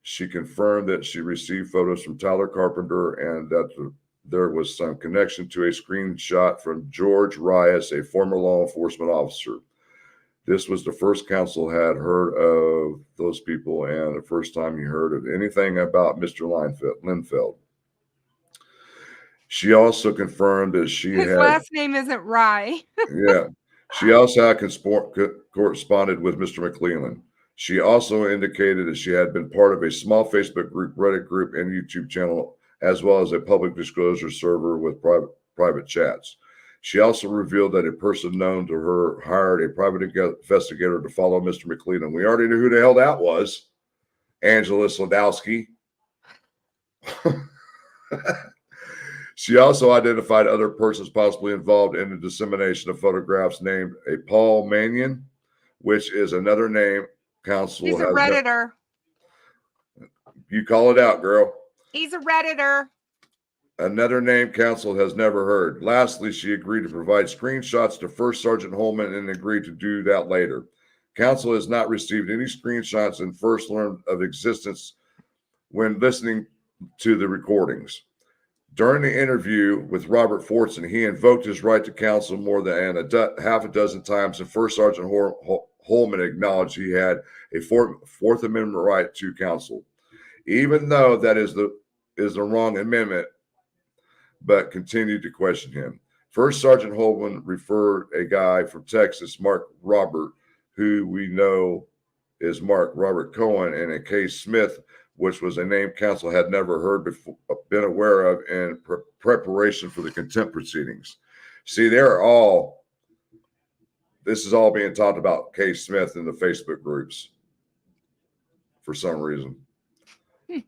She confirmed that she received photos from Tyler Carpenter and that there was some connection to a screenshot from George Rias, a former law enforcement officer. This was the first counsel had heard of those people and the first time he heard of anything about Mr. Linfeld. She also confirmed that his last name isn't Rye. Yeah. She also had corresponded with Mr. McClelland. She also indicated that she had been part of a small Facebook group, Reddit group, and YouTube channel, as well as a public disclosure server with private chats. She also revealed that a person known to her hired a private investigator to follow Mr. McClelland. We already knew who the hell that was. Angela Sladowski. She also identified other persons possibly involved in the dissemination of photographs named a Paul Mannion, which is another name counsel. He's a Redditor. You call it out, girl. He's a Redditor. Another name counsel has never heard. Lastly, she agreed to provide screenshots to First Sergeant Holman and agreed to do that later. Counsel has not received any screenshots and first learned of existence when listening to the recordings. During the interview with Robert Fortson, he invoked his right to counsel more than half a dozen times, and First Sergeant Holman acknowledged he had a Fourth Amendment right to counsel. even though that is the wrong amendment, but continued to question him. First Sergeant Holman referred a guy from Texas, Mark Robert, who we know is Mark Robert Cohen, and a case Smith, which was a name counsel had never heard before, been aware of in preparation for the contempt proceedings. See, this is all being talked about Case Smith in the Facebook groups for some reason.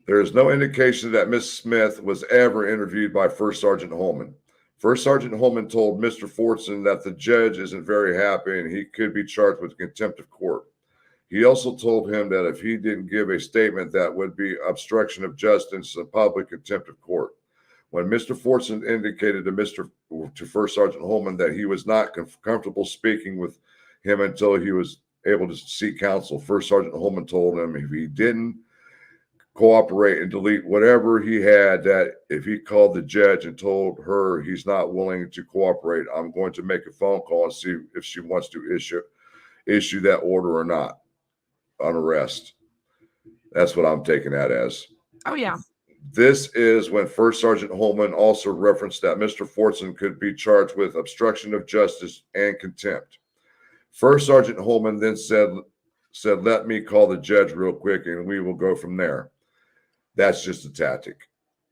There is no indication that Miss Smith was ever interviewed by First Sergeant Holman. First Sergeant Holman told Mr. Fortson that the judge isn't very happy and he could be charged with contempt of court. He also told him that if he didn't give a statement, that would be obstruction of justice and public contempt of court. When Mr. Fortson indicated to First Sergeant Holman that he was not comfortable speaking with him until he was able to seek counsel, First Sergeant Holman told him if he didn't cooperate and delete whatever he had, that if he called the judge and told her he's not willing to cooperate, I'm going to make a phone call and see if she wants to issue that order or not on arrest. That's what I'm taking that as. Oh, yeah. This is when First Sergeant Holman also referenced that Mr. Fortson could be charged with obstruction of justice and contempt. First Sergeant Holman then said, let me call the judge real quick and we will go from there. That's just a tactic.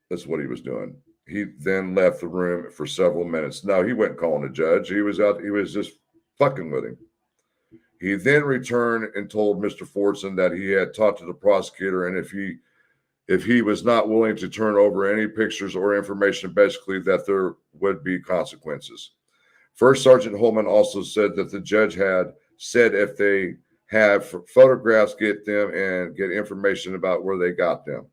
That's what he was doing. He then left the room for several minutes. No, he wasn't calling the judge. He was just fucking with him. He then returned and told Mr. Fortson that he had talked to the prosecutor, and if he was not willing to turn over any pictures or information, basically that there would be consequences. First Sergeant Holman also said that the judge had said if they have photographs, get them and get information about where they got them.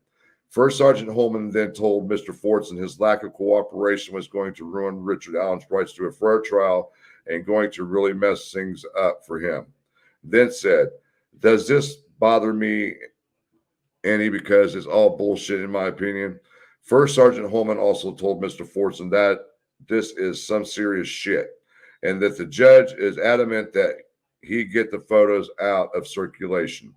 First Sergeant Holman then told Mr. Fortson his lack of cooperation was going to ruin Richard Allen's rights to a fair trial and going to really mess things up for him. Then said, does this bother me any, because it's all bullshit in my opinion? First Sergeant Holman also told Mr. Fortson that this is some serious shit and that the judge is adamant that he get the photos out of circulation.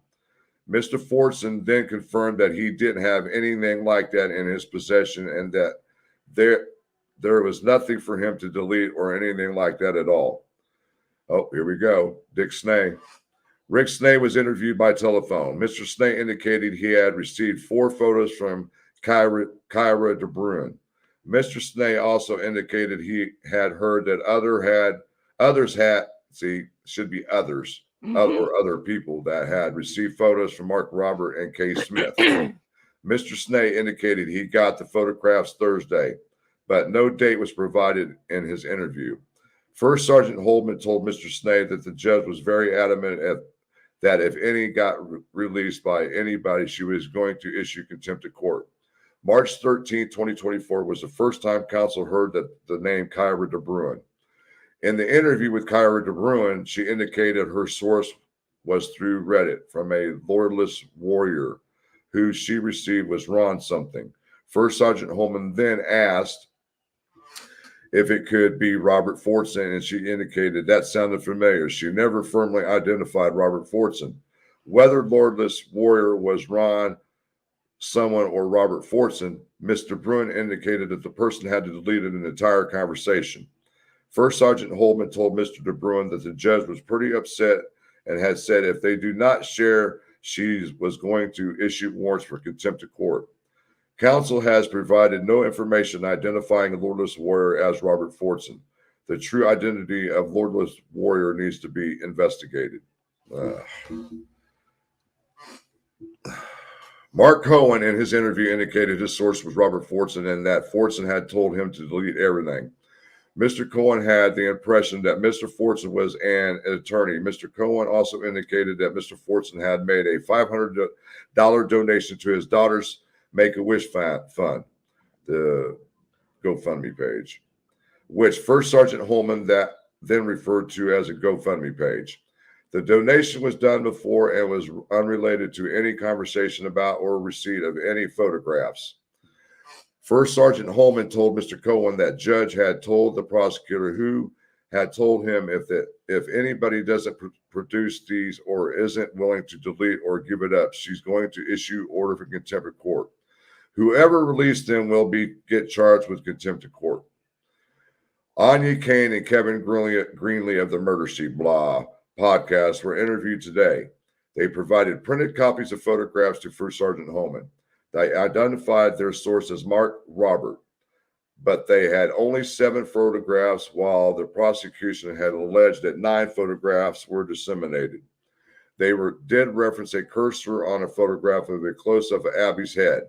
Mr. Fortson then confirmed that he didn't have anything like that in his possession and that there was nothing for him to delete or anything like that at all. Oh, here we go. Dick Snay. Rick Snay was interviewed by telephone. Mr. Snay indicated he had received 4 photos from Kyra DeBruin. Mr. Snay also indicated he had heard that other people that had received photos from Mark Robert and Kay Smith. Mr. Snay indicated he got the photographs Thursday, but no date was provided in his interview. First Sergeant Holman told Mr. Snay that the judge was very adamant that if any got released by anybody, she was going to issue contempt of court. March 13, 2024 was the first time counsel heard that the name Kyra DeBruin. In the interview with Kyra DeBruin, she indicated her source was through Reddit from a lordless warrior who she received was Ron something. First Sergeant Holman then asked if it could be Robert Fortson, and she indicated that sounded familiar. She never firmly identified Robert Fortson. Whether lordless warrior was Ron someone or Robert Fortson, Mr. Bruin indicated that the person had to delete an entire conversation. First Sergeant Holman told Mr. DeBruin that the judge was pretty upset and had said if they do not share, she was going to issue warrants for contempt of court. Counsel has provided no information identifying the lordless warrior as Robert Fortson. The true identity of lordless warrior needs to be investigated. Mark Cohen in his interview indicated his source was Robert Fortson and that Fortson had told him to delete everything. Mr. Cohen had the impression that Mr. Fortson was an attorney. Mr. Cohen also indicated that Mr. Fortson had made a $500 donation to his daughter's Make-A-Wish fund, the GoFundMe page, which First Sergeant Holman that then referred to as a GoFundMe page. The donation was done before and was unrelated to any conversation about or receipt of any photographs. First Sergeant Holman told Mr. Cohen that judge had told the prosecutor who had told him if anybody doesn't produce these or isn't willing to delete or give it up, she's going to issue order for contempt of court. Whoever released them will get charged with contempt of court. Anya Kane and Kevin Greenlee of the Murder Sheet Blah podcast were interviewed today. They provided printed copies of photographs to First Sergeant Holman. They identified their source as Mark Robert, but they had only 7 photographs, while the prosecution had alleged that 9 photographs were disseminated. They did reference a cursor on a photograph of a close-up of Abby's head,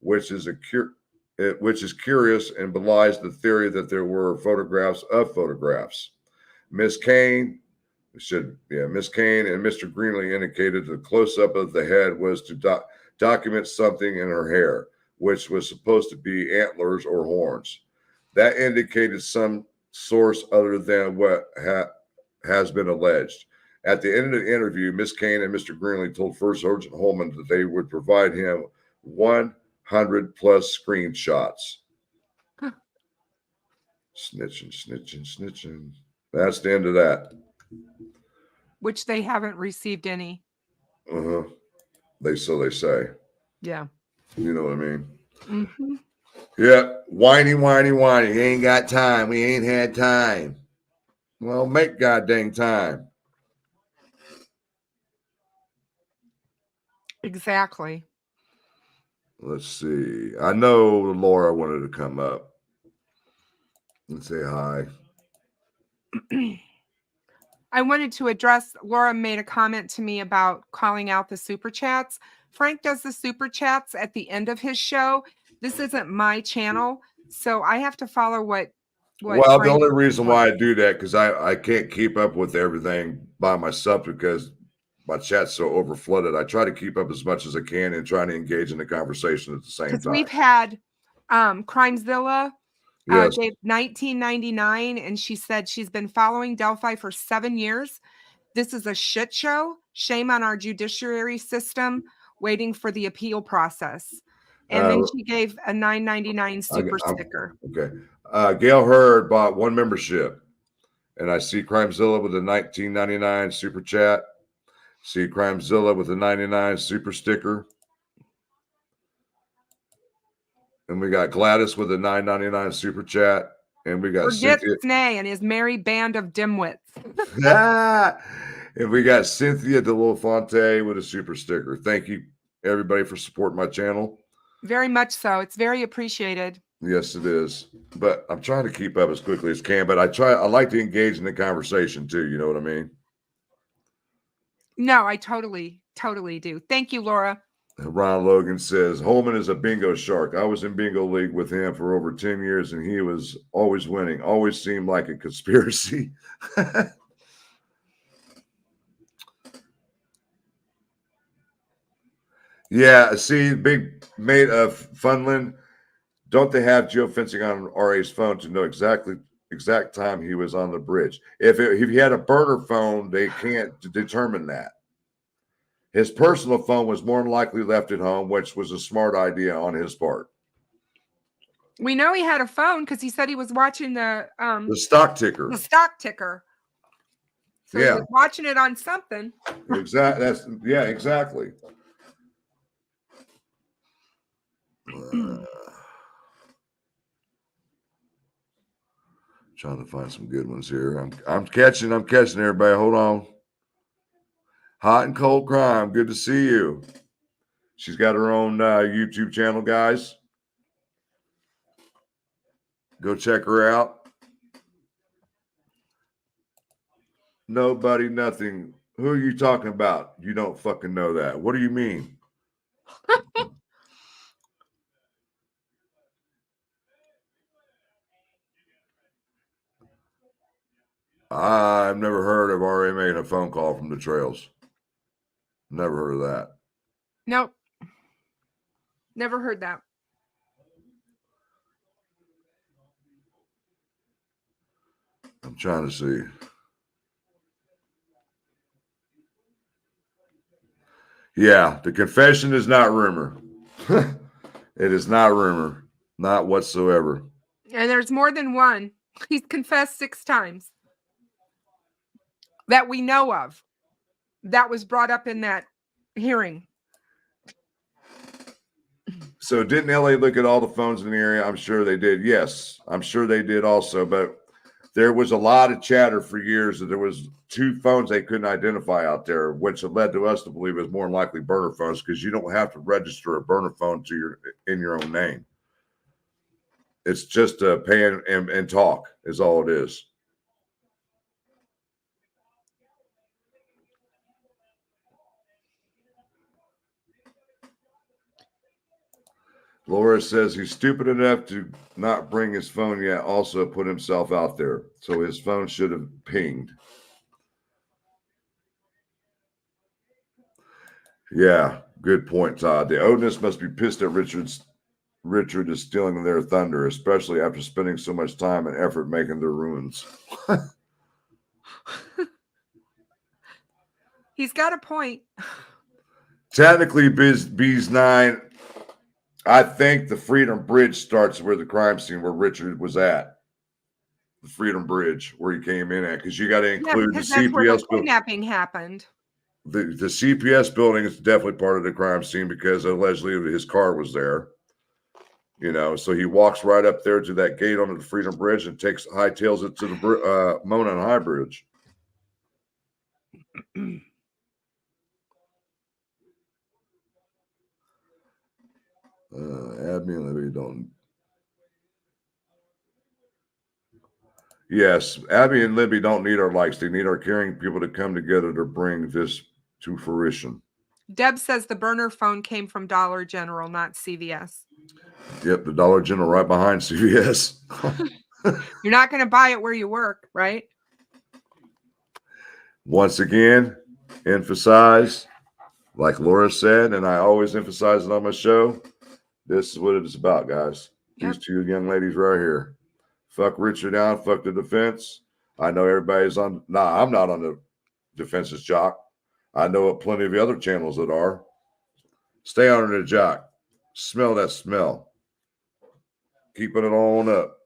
which is curious and belies the theory that there were photographs of photographs. Miss Kane and Mr. Greenlee indicated the close-up of the head was to document something in her hair, which was supposed to be antlers or horns. That indicated some source other than what has been alleged. At the end of the interview, Miss Kane and Mr. Greenlee told First Sergeant Holman that they would provide him 100 plus screenshots. Huh. Snitching. That's the end of that. Which they haven't received any. Uh-huh. They say. Yeah. You know what I mean? Mm-hmm. Yeah. Whiny. You ain't got time. We ain't had time. Well, make goddamn time. Exactly. Let's see. I know Laura wanted to come up and say hi. I wanted to address, Laura made a comment to me about calling out the super chats. Frank does the super chats at the end of his show. This isn't my channel, so I have to follow what well, Frank the only reason why I do that, because I can't keep up with everything by myself because my chat's so overflooded. I try to keep up as much as I can and try to engage in the conversation at the same time. We've had Crimezilla yes. gave $19.99, and she said she's been following Delphi for 7 years. This is a shit show. Shame on our judiciary system waiting for the appeal process. And then she gave a $9.99 super sticker. Okay. Gail Hurd bought 1 membership. And I see Crimezilla with a $19.99 super chat. See Crimezilla with a 99 super sticker. And we got Gladys with a $9.99 super chat. And we got Forget Cynthia Snay and his merry band of dimwits. And we got Cynthia DeLofonte with a super sticker. Thank you, everybody, for supporting my channel. Very much so. It's very appreciated. Yes, it is. But I'm trying to keep up as quickly as can. But I like to engage in the conversation too. You know what I mean? No, I totally do. Thank you, Laura. Ron Logan says, Holman is a bingo shark. I was in bingo league with him for over 10 years, and he was always winning. Always seemed like a conspiracy. Yeah, see, big mate of Funland, don't they have geofencing on RA's phone to know exact time he was on the bridge? If he had a burner phone, they can't determine that. His personal phone was more than likely left at home, which was a smart idea on his part. We know he had a phone because he said he was watching the stock ticker. The stock ticker. So he was watching it on something. Exactly. Exactly. Trying to find some good ones here. I'm catching everybody. Hold on. Hot and Cold Crime. Good to see you. She's got her own YouTube channel, guys. Go check her out. Nobody, nothing. Who are you talking about? You don't fucking know that. What do you mean? I've never heard of RA making a phone call from the trails. Never heard of that. Nope. Never heard that. I'm trying to see. Yeah, the confession is not rumor. It is not rumor. Not whatsoever. And there's more than one. He's confessed 6 times. That we know of. that was brought up in that hearing. So didn't LA look at all the phones in the area? I'm sure they did. Yes, I'm sure they did also. But there was a lot of chatter for years that there was 2 phones they couldn't identify out there, which led to us to believe it was more than likely burner phones, because you don't have to register a burner phone in your own name. It's just a pay and talk is all it is. Laura says he's stupid enough to not bring his phone yet, also put himself out there. So his phone should have pinged. Yeah, good point, Todd. The Odinists must be pissed at Richard is stealing their thunder, especially after spending so much time and effort making their ruins. He's got a point. Technically, B's 9, I think the Freedom Bridge starts where the crime scene where Richard was at. The Freedom Bridge, where he came in at, because you got to include the that's where CPS the kidnapping happened. The CPS building is definitely part of the crime scene because allegedly his car was there. You know, so he walks right up there to that gate onto the Freedom Bridge and hightails it to the Mona and High Bridge. Abby and Libby don't. Yes, Abby and Libby don't need our likes. They need our caring people to come together to bring this to fruition. Deb says the burner phone came from Dollar General, not CVS. Yep, the Dollar General right behind CVS. You're not going to buy it where you work, right? Once again, emphasize, like Laura said, and I always emphasize it on my show, this is what it is about, guys. Yep. These 2 young ladies right here. Fuck Richard down, fuck the defense. I know everybody's on. Nah, I'm not on the defense's jock. I know plenty of the other channels that are. Stay under the jock. Smell that smell. Keeping it on up.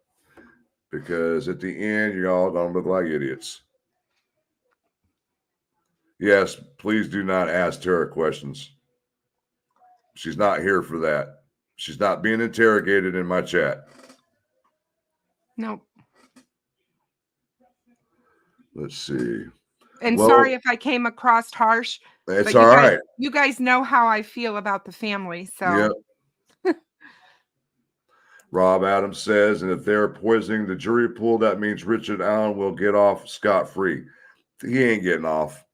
Because at the end, you're all going to look like idiots. Yes, please do not ask Tara questions. She's not here for that. She's not being interrogated in my chat. Nope. Let's see. And sorry if I came across harsh. It's all right. You guys know how I feel about the family. So. Yep. Rob Adams says, and if they're poisoning the jury pool, that means Richard Allen will get off scot-free. He ain't getting off.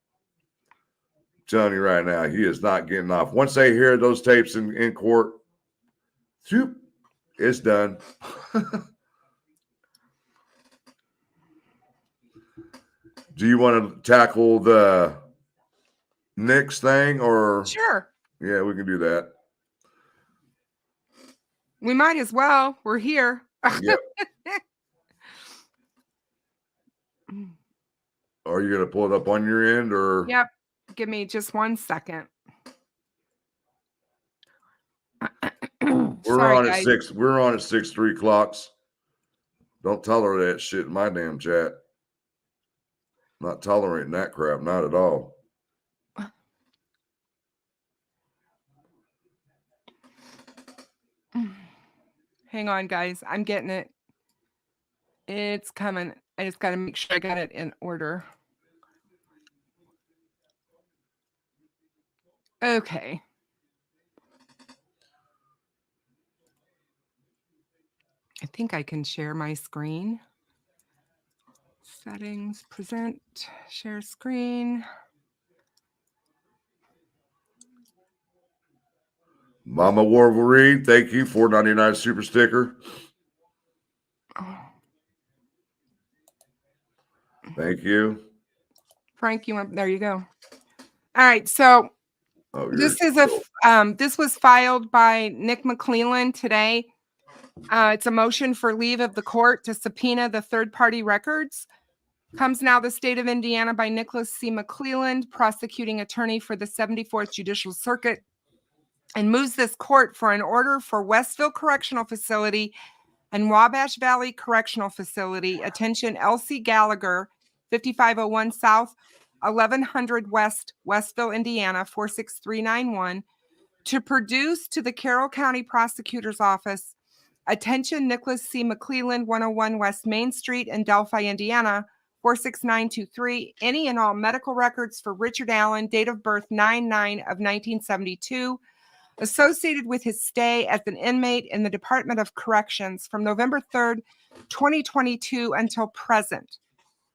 I'm telling you right now, he is not getting off. Once they hear those tapes in court, whoop, it's done. Do you want to tackle the Knicks thing or? Sure. Yeah, we can do that. We might as well. We're here. Yep. Are you going to pull it up on your end or? Yep. Give me just 1 second. We're on at 6:03 clocks. Don't tolerate that shit in my damn chat. Not tolerating that crap, not at all. Hang on, guys. I'm getting it. It's coming. I just got to make sure I got it in order. Okay. I think I can share my screen. Settings, present, share screen. Mama Warble Reed, thank you. $4.99 super sticker. Oh. Thank you. Frank, there you go. All right, so this was filed by Nick McClelland today. It's a motion for leave of the court to subpoena the third-party records. Comes now the state of Indiana by Nicholas C. McClelland, prosecuting attorney for the 74th Judicial Circuit, and moves this court for an order for Westville Correctional Facility and Wabash Valley Correctional Facility. Attention, Elsie Gallagher, 5501 South 1100 West, Westville, Indiana, 46391, to produce to the Carroll County Prosecutor's Office, attention Nicholas C. McClelland, 101 West Main Street in Delphi, Indiana, 46923, any and all medical records for Richard Allen, date of birth 9/9 of 1972, associated with his stay as an inmate in the Department of Corrections from November 3rd, 2022 until present.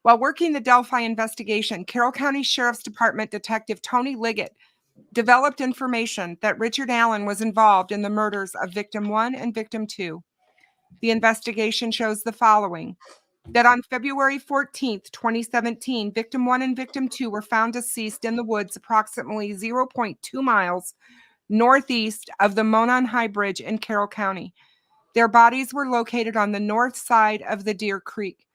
While working the Delphi investigation, Carroll County Sheriff's Department Detective Tony Liggett developed information that Richard Allen was involved in the murders of Victim 1 and Victim 2. The investigation shows the following: that on February 14th, 2017, Victim 1 and Victim 2 were found deceased in the woods approximately 0.2 miles northeast of the Monon High Bridge in Carroll County. Their bodies were located on the north side of the Deer Creek.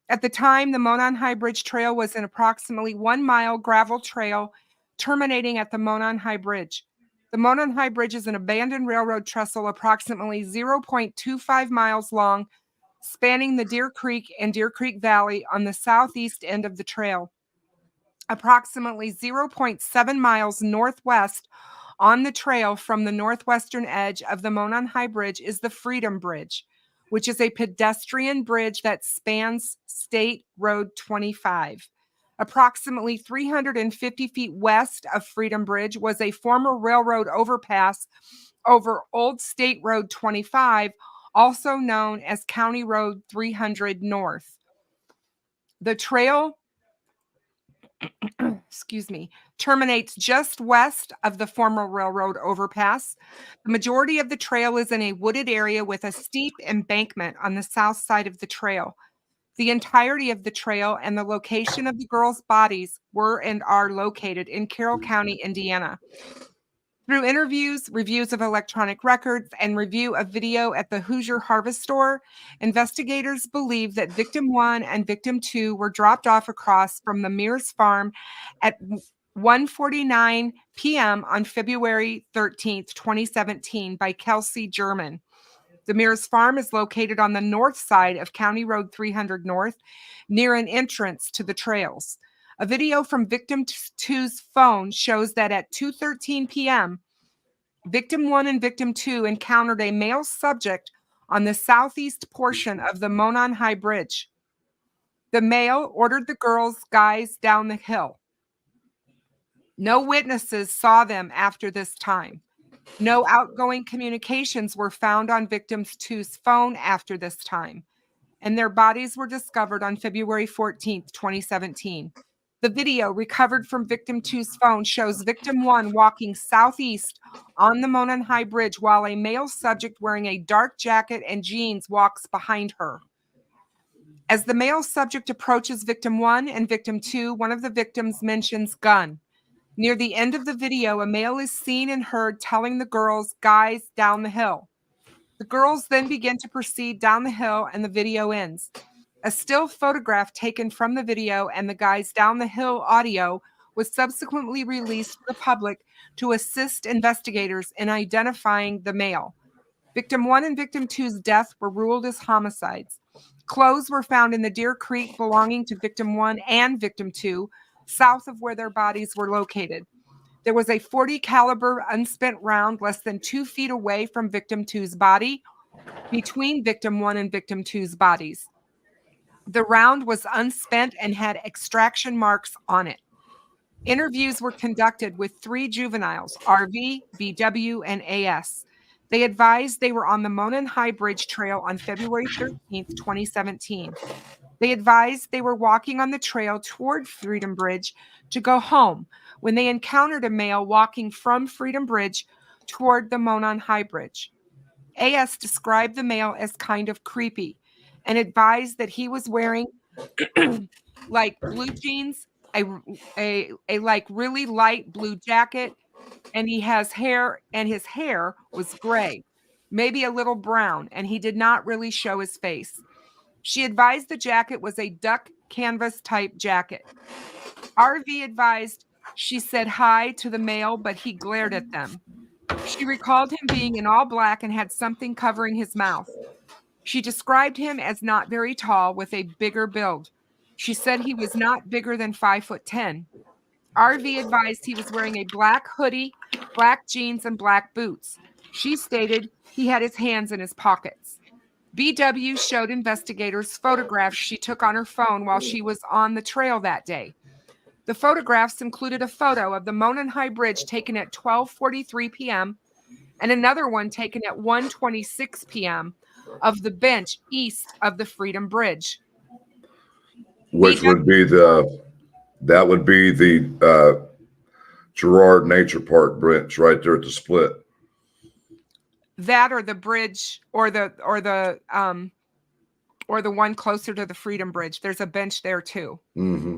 At the time, the Monon High Bridge Trail was an approximately 1 mile gravel trail terminating at the Monon High Bridge. The Monon High Bridge is an abandoned railroad trestle approximately 0.25 miles long, spanning the Deer Creek and Deer Creek Valley on the southeast end of the trail. Approximately 0.7 miles northwest on the trail from the northwestern edge of the Monon High Bridge is the Freedom Bridge, which is a pedestrian bridge that spans State Road 25. Approximately 350 feet west of Freedom Bridge was a former railroad overpass over Old State Road 25, also known as County Road 300 North. The trail terminates just west of the former railroad overpass. The majority of the trail is in a wooded area with a steep embankment on the south side of the trail. The entirety of the trail and the location of the girls' bodies were and are located in Carroll County, Indiana. Through interviews, reviews of electronic records, and review of video at the Hoosier Harvest Store, investigators believe that Victim 1 and Victim 2 were dropped off across from the Mears farm at 1:49 p.m. on February 13th, 2017 by Kelsey German. The Mears farm is located on the north side of County Road 300 North, near an entrance to the trails. A video from Victim 2's phone shows that at 2:13 p.m., Victim 1 and Victim 2 encountered a male subject on the southeast portion of the Monon High Bridge. The male ordered the guys down the hill. No witnesses saw them after this time. No outgoing communications were found on Victim 2's phone after this time, and their bodies were discovered on February 14th, 2017. The video recovered from Victim 2's phone shows Victim 1 walking southeast on the Monon High Bridge while a male subject wearing a dark jacket and jeans walks behind her. As the male subject approaches Victim 1 and Victim 2, one of the victims mentions gun. Near the end of the video, a male is seen and heard telling the guys down the hill. The girls then begin to proceed down the hill and the video ends. A still photograph taken from the video and the guys down the hill audio was subsequently released to the public to assist investigators in identifying the male. Victim 1 and Victim 2's death were ruled as homicides. Clothes were found in the Deer Creek belonging to Victim 1 and Victim 2, south of where their bodies were located. There was a .40 caliber unspent round less than 2 feet away from Victim 2's body, between Victim 1 and Victim 2's bodies. The round was unspent and had extraction marks on it. Interviews were conducted with 3 juveniles, RV, BW, and AS. They advised they were on the Monon High Bridge Trail on February 13th, 2017. They advised they were walking on the trail toward Freedom Bridge to go home when they encountered a male walking from Freedom Bridge toward the Monon High Bridge. AS described the male as kind of creepy and advised that he was wearing like blue jeans, a like really light blue jacket, and he has hair, and his hair was gray, maybe a little brown, and he did not really show his face. She advised the jacket was a duck canvas type jacket. RV advised she said hi to the male, but he glared at them. She recalled him being in all black and had something covering his mouth. She described him as not very tall with a bigger build. She said he was not bigger than 5'10". RV advised he was wearing a black hoodie, black jeans, and black boots. She stated he had his hands in his pockets. BW showed investigators photographs she took on her phone while she was on the trail that day. The photographs included a photo of the Monon High Bridge taken at 12:43 p.m. and another one taken at 1:26 p.m. of the bench east of the Freedom Bridge. Which would be that would be the Girard Nature Park bench right there at the split. That or the bridge or the one closer to the Freedom Bridge. There's a bench there too. Mm-hmm.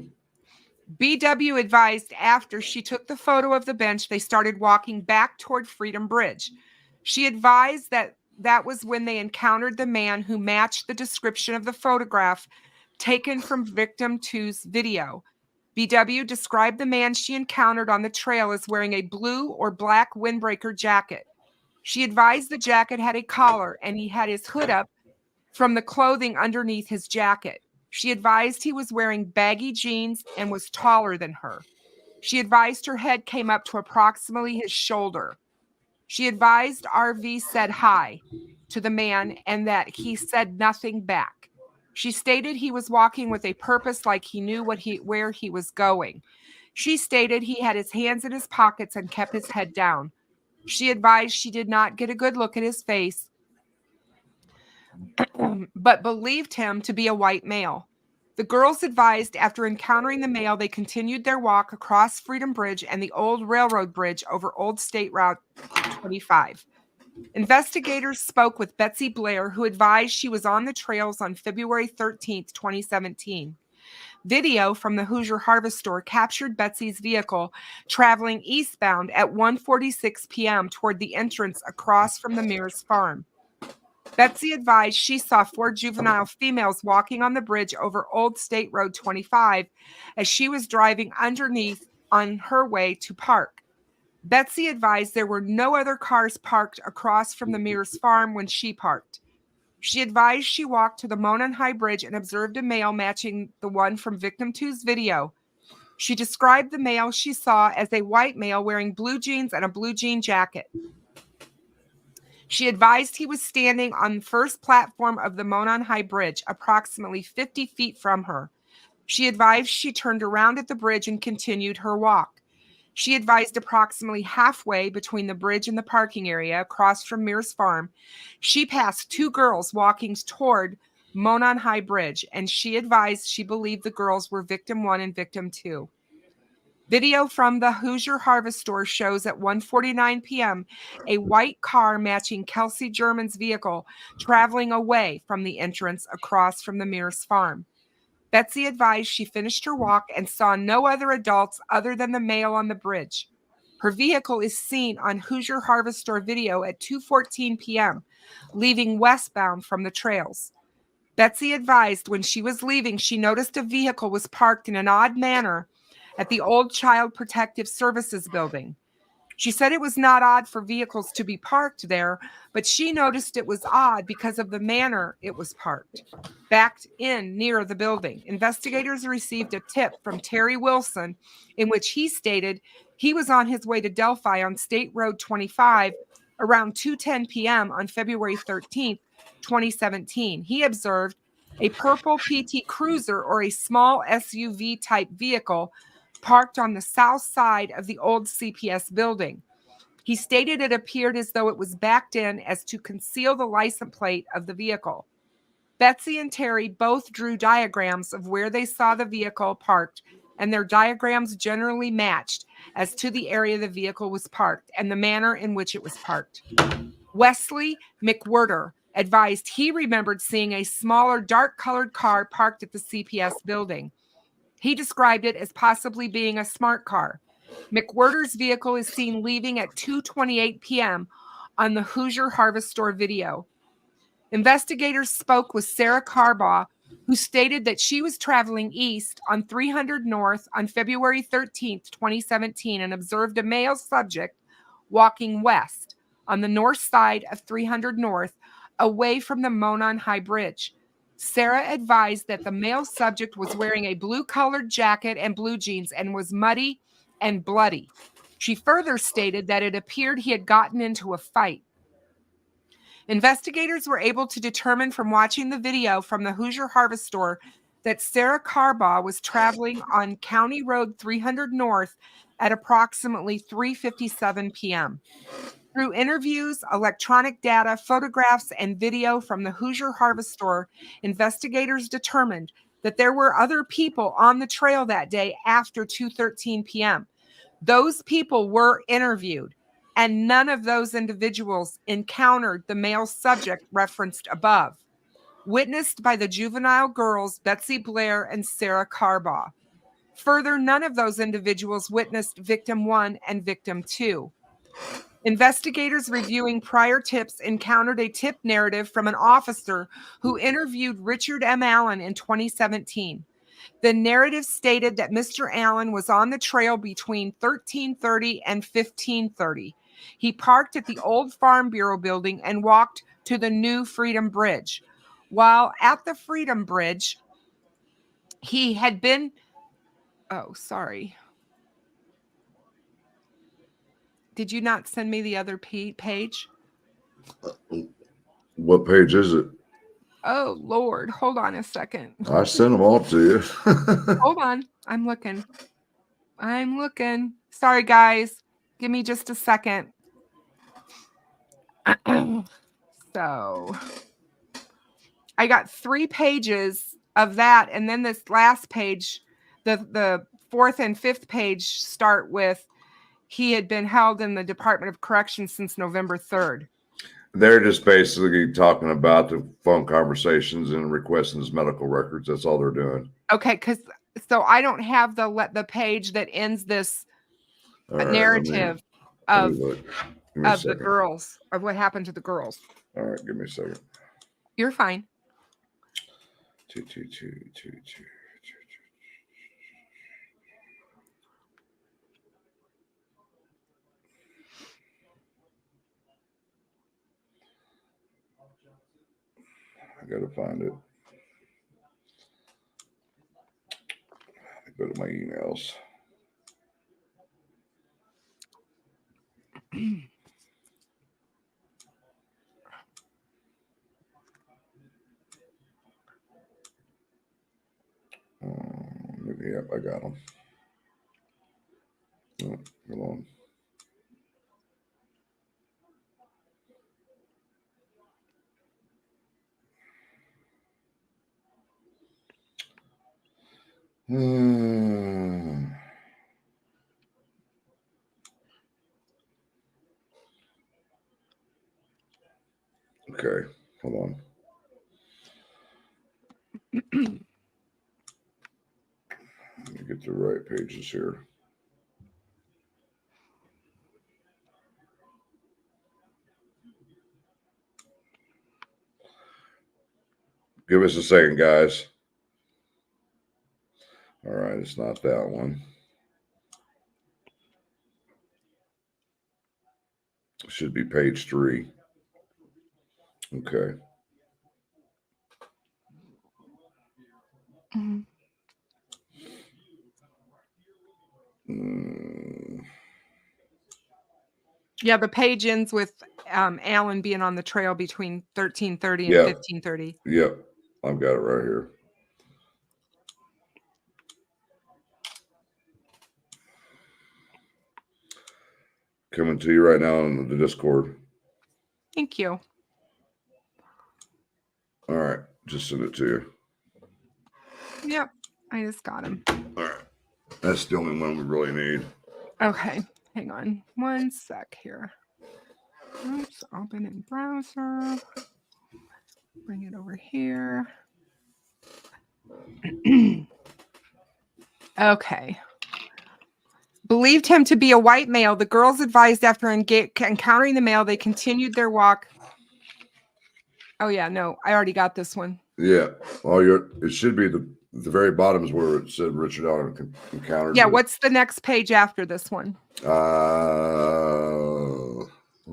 BW advised after she took the photo of the bench, they started walking back toward Freedom Bridge. She advised that was when they encountered the man who matched the description of the photograph taken from victim 2's video. BW described the man she encountered on the trail as wearing a blue or black windbreaker jacket. She advised the jacket had a collar and he had his hood up from the clothing underneath his jacket. She advised he was wearing baggy jeans and was taller than her. She advised her head came up to approximately his shoulder. She advised RV said hi to the man and that he said nothing back. She stated he was walking with a purpose, like he knew where he was going. She stated he had his hands in his pockets and kept his head down. She advised she did not get a good look at his face, but believed him to be a white male. The girls advised after encountering the male, they continued their walk across Freedom Bridge and the old railroad bridge over Old State Route 25. Investigators spoke with Betsy Blair, who advised she was on the trails on February 13th, 2017. Video from the Hoosier Harvest Store captured Betsy's vehicle traveling eastbound at 1:46 p.m. toward the entrance across from the Mears farm. Betsy advised she saw 4 juvenile females walking on the bridge over Old State Road 25 as she was driving underneath on her way to park. Betsy advised there were no other cars parked across from the Mears farm when she parked. She advised she walked to the Monon High Bridge and observed a male matching the one from victim 2's video. She described the male she saw as a white male wearing blue jeans and a blue jean jacket. She advised he was standing on the first platform of the Monon High Bridge, approximately 50 feet from her. She advised she turned around at the bridge and continued her walk. She advised approximately halfway between the bridge and the parking area across from Mears Farm, she passed 2 girls walking toward Monon High Bridge, and she advised she believed the girls were victim 1 and victim 2. Video from the Hoosier Harvest Store shows at 1:49 p.m. a white car matching Kelsey German's vehicle traveling away from the entrance across from the Mears farm. Betsy advised she finished her walk and saw no other adults other than the male on the bridge. Her vehicle is seen on Hoosier Harvest Store video at 2:14 p.m., leaving westbound from the trails. Betsy advised when she was leaving, she noticed a vehicle was parked in an odd manner at the old Child Protective Services building. She said it was not odd for vehicles to be parked there, but she noticed it was odd because of the manner it was parked, backed in near the building. Investigators received a tip from Terry Wilson in which he stated he was on his way to Delphi on State Road 25 around 2:10 p.m. on February 13th, 2017. He observed a purple PT Cruiser or a small SUV type vehicle parked on the south side of the old CPS building. He stated it appeared as though it was backed in as to conceal the license plate of the vehicle. Betsy and Terry both drew diagrams of where they saw the vehicle parked, and their diagrams generally matched as to the area the vehicle was parked and the manner in which it was parked. Wesley McWhirter advised he remembered seeing a smaller dark-colored car parked at the CPS building. He described it as possibly being a smart car. McWhirter's vehicle is seen leaving at 2:28 p.m. on the Hoosier Harvest Store video. Investigators spoke with Sarah Carbaugh, who stated that she was traveling east on 300 North on February 13th, 2017, and observed a male subject walking west on the north side of 300 North away from the Monon High Bridge. Sarah advised that the male subject was wearing a blue-colored jacket and blue jeans and was muddy and bloody. She further stated that it appeared he had gotten into a fight. Investigators were able to determine from watching the video from the Hoosier Harvest Store that Sarah Carbaugh was traveling on County Road 300 North at approximately 3:57 p.m. Through interviews, electronic data, photographs, and video from the Hoosier Harvest Store, investigators determined that there were other people on the trail that day after 2:13 p.m. Those people were interviewed, and none of those individuals encountered the male subject referenced above, witnessed by the juvenile girls Betsy Blair and Sarah Carbaugh. Further, none of those individuals witnessed victim 1 and victim 2. Investigators reviewing prior tips encountered a tip narrative from an officer who interviewed Richard M. Allen in 2017. The narrative stated that Mr. Allen was on the trail between 13:30 and 15:30. He parked at the old Farm Bureau building and walked to the new Freedom Bridge. While at the Freedom Bridge, he had been... Oh, sorry. Did you not send me the other page? What page is it? Oh, Lord. Hold on a second. I sent them all to you. Hold on. I'm looking. Sorry, guys. Give me just a second. So I got 3 pages of that. And then this last page, the 4th and 5th page start with, he had been held in the Department of Corrections since November 3rd. They're just basically talking about the phone conversations and requesting his medical records. That's all they're doing. Okay, so I don't have the page that ends this narrative of the girls, of what happened to the girls. All right, give me a second. You're fine. 222. I gotta find it. Go to my emails. Yep, I got them. Oh, hold on. Okay, hold on. Let me get the right pages here. Give us a second, guys. All right, it's not that one. It should be page 3. Okay. Yeah, the page ends with Allen being on the trail between 13:30 and 15:30. Yep, I've got it right here. Coming to you right now on the Discord. Thank you. All right, just send it to you. Yep, I just got him. All right, that's the only one we really need. Okay, hang on one sec here. Oops, open in browser. Bring it over here. Okay. Believed him to be a white male. The girls advised after encountering the male, they continued their walk. Oh yeah, no, I already got this one. Yeah, it should be the very bottom is where it said Richard Allen encountered. Yeah, what's the next page after this one? Don't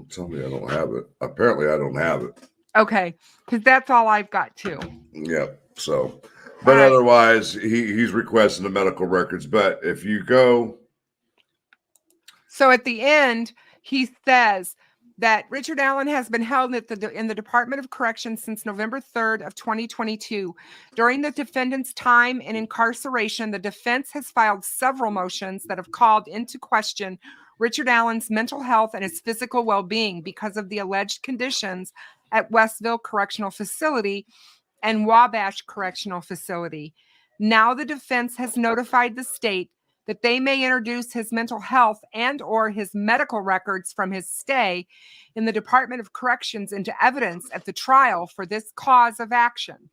tell me I don't have it. Apparently, I don't have it. Okay, because that's all I've got too. Yep. So, but All right. otherwise, he's requesting the medical records. But if you go, So at the end, he says that Richard Allen has been held in the Department of Corrections since November 3rd of 2022. During the defendant's time in incarceration, the defense has filed several motions that have called into question Richard Allen's mental health and his physical well-being because of the alleged conditions at Westville Correctional Facility and Wabash Correctional Facility. Now the defense has notified the state that they may introduce his mental health and or his medical records from his stay in the Department of Corrections into evidence at the trial for this cause of action.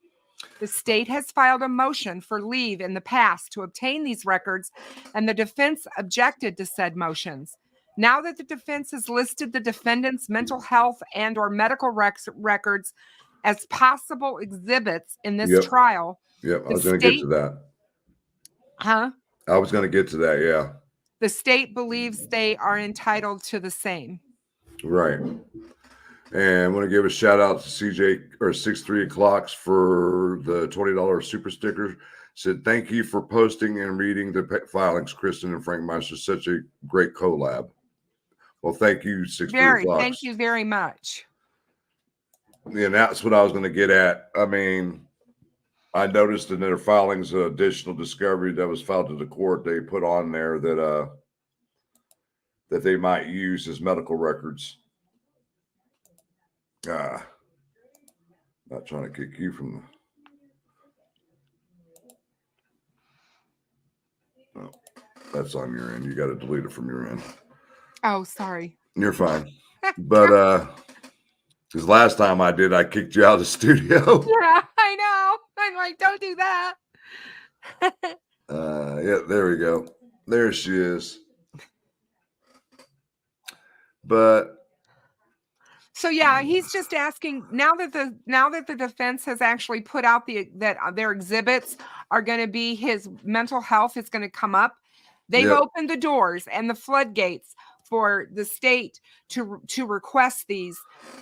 The state has filed a motion for leave in the past to obtain these records, and the defense objected to said motions. Now that the defense has listed the defendant's mental health and or medical records as possible exhibits in this trial. Yep, I was going to get to that. Huh? I was going to get to that, yeah. The state believes they are entitled to the same. Right. And I want to give a shout out to CJ or 63 O'Clocks for the $20 super sticker. Said, thank you for posting and reading the filings, Kristin and Frankmeister. Such a great collab. Well, thank you, 63 O'Clocks. Thank you very much. Yeah, that's what I was going to get at. I mean, I noticed in their filings an additional discovery that was filed to the court. They put on there that that they might use as medical records. Not trying to kick you from the... Oh, that's on your end. You got to delete it from your end. Oh, sorry. You're fine. But because last time I did, I kicked you out of the studio. Yeah, I know. I'm like, don't do that. Yeah, there we go. There she is. But so yeah, he's just asking now that the defense has actually put out that their exhibits are going to be his mental health is going to come up. They've opened the doors and the floodgates for the state to request these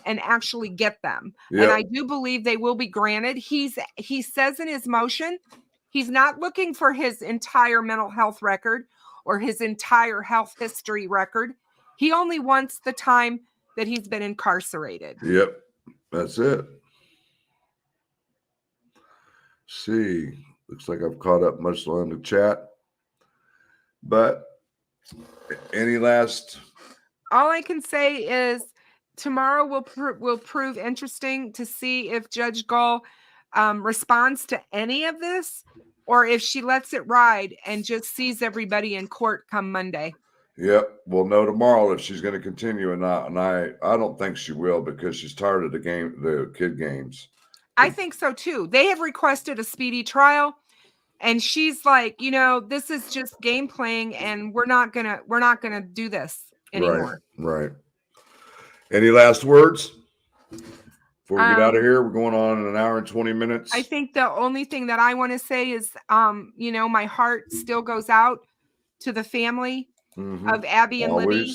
and actually get them. And I do believe they will be granted. He says in his motion, he's not looking for his entire mental health record or his entire health history record. He only wants the time that he's been incarcerated. Yep, that's it. See, looks like I've caught up much on the chat. But any last? All I can say is tomorrow will prove interesting to see if Judge Gull responds to any of this, or if she lets it ride and just sees everybody in court come Monday. Yep, we'll know tomorrow if she's going to continue or not. And I don't think she will, because she's tired of the kid games. I think so too. They have requested a speedy trial. And she's like, this is just game playing, and we're not gonna do this anymore. Right. Any last words before we get out of here? We're going on in an hour and 20 minutes. I think the only thing that I want to say is, my heart still goes out to the family of Abby and Libby.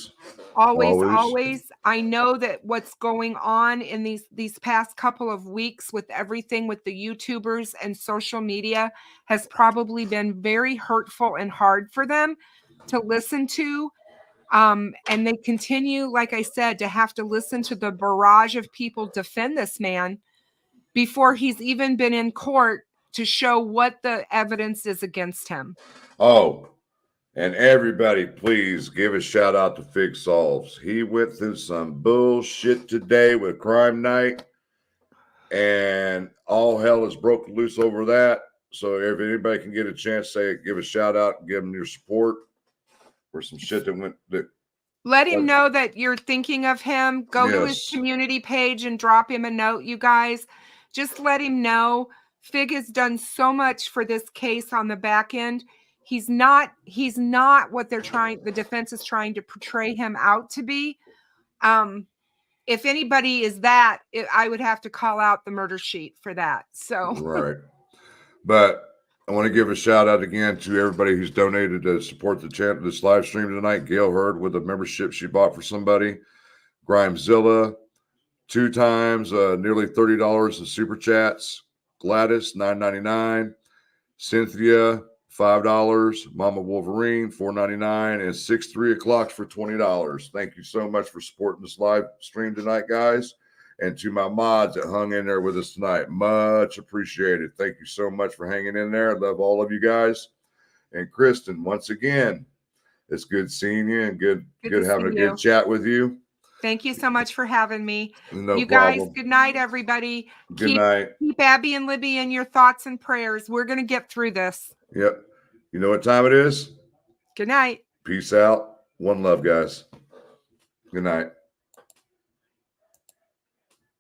Always. I know that what's going on in these past couple of weeks with everything with the YouTubers and social media has probably been very hurtful and hard for them to listen to. And they continue, like I said, to have to listen to the barrage of people defend this man before he's even been in court to show what the evidence is against him. Oh, and everybody, please give a shout out to Fig Solves. He went through some bullshit today with Crime Night, and all hell is broken loose over that. So if anybody can get a chance, give a shout out and give him your support for some shit that went. Let him know that you're thinking of him. Go to his community page and drop him a note, you guys. Just let him know. Fig has done so much for this case on the back end. He's not what the defense is trying to portray him out to be. If anybody is that, I would have to call out the murder sheet for that. So right. But I want to give a shout out again to everybody who's donated to support the channel, this live stream tonight. Gail Hurd with a membership she bought for somebody. Grimezilla, 2 times, nearly $30 in super chats. Gladys, $9.99. Cynthia, $5. Mama Wolverine, $4.99. And 3 o'clock for $20. Thank you so much for supporting this live stream tonight, guys. And to my mods that hung in there with us tonight, much appreciated. Thank you so much for hanging in there. I love all of you guys. And Kristin, once again, it's good seeing you and good having a good chat with you. Thank you so much for having me. No you problem. Guys, good night, everybody. Good night. Keep Abby and Libby in your thoughts and prayers. We're going to get through this. Yep. You know what time it is? Good night. Peace out. One love, guys. Good night.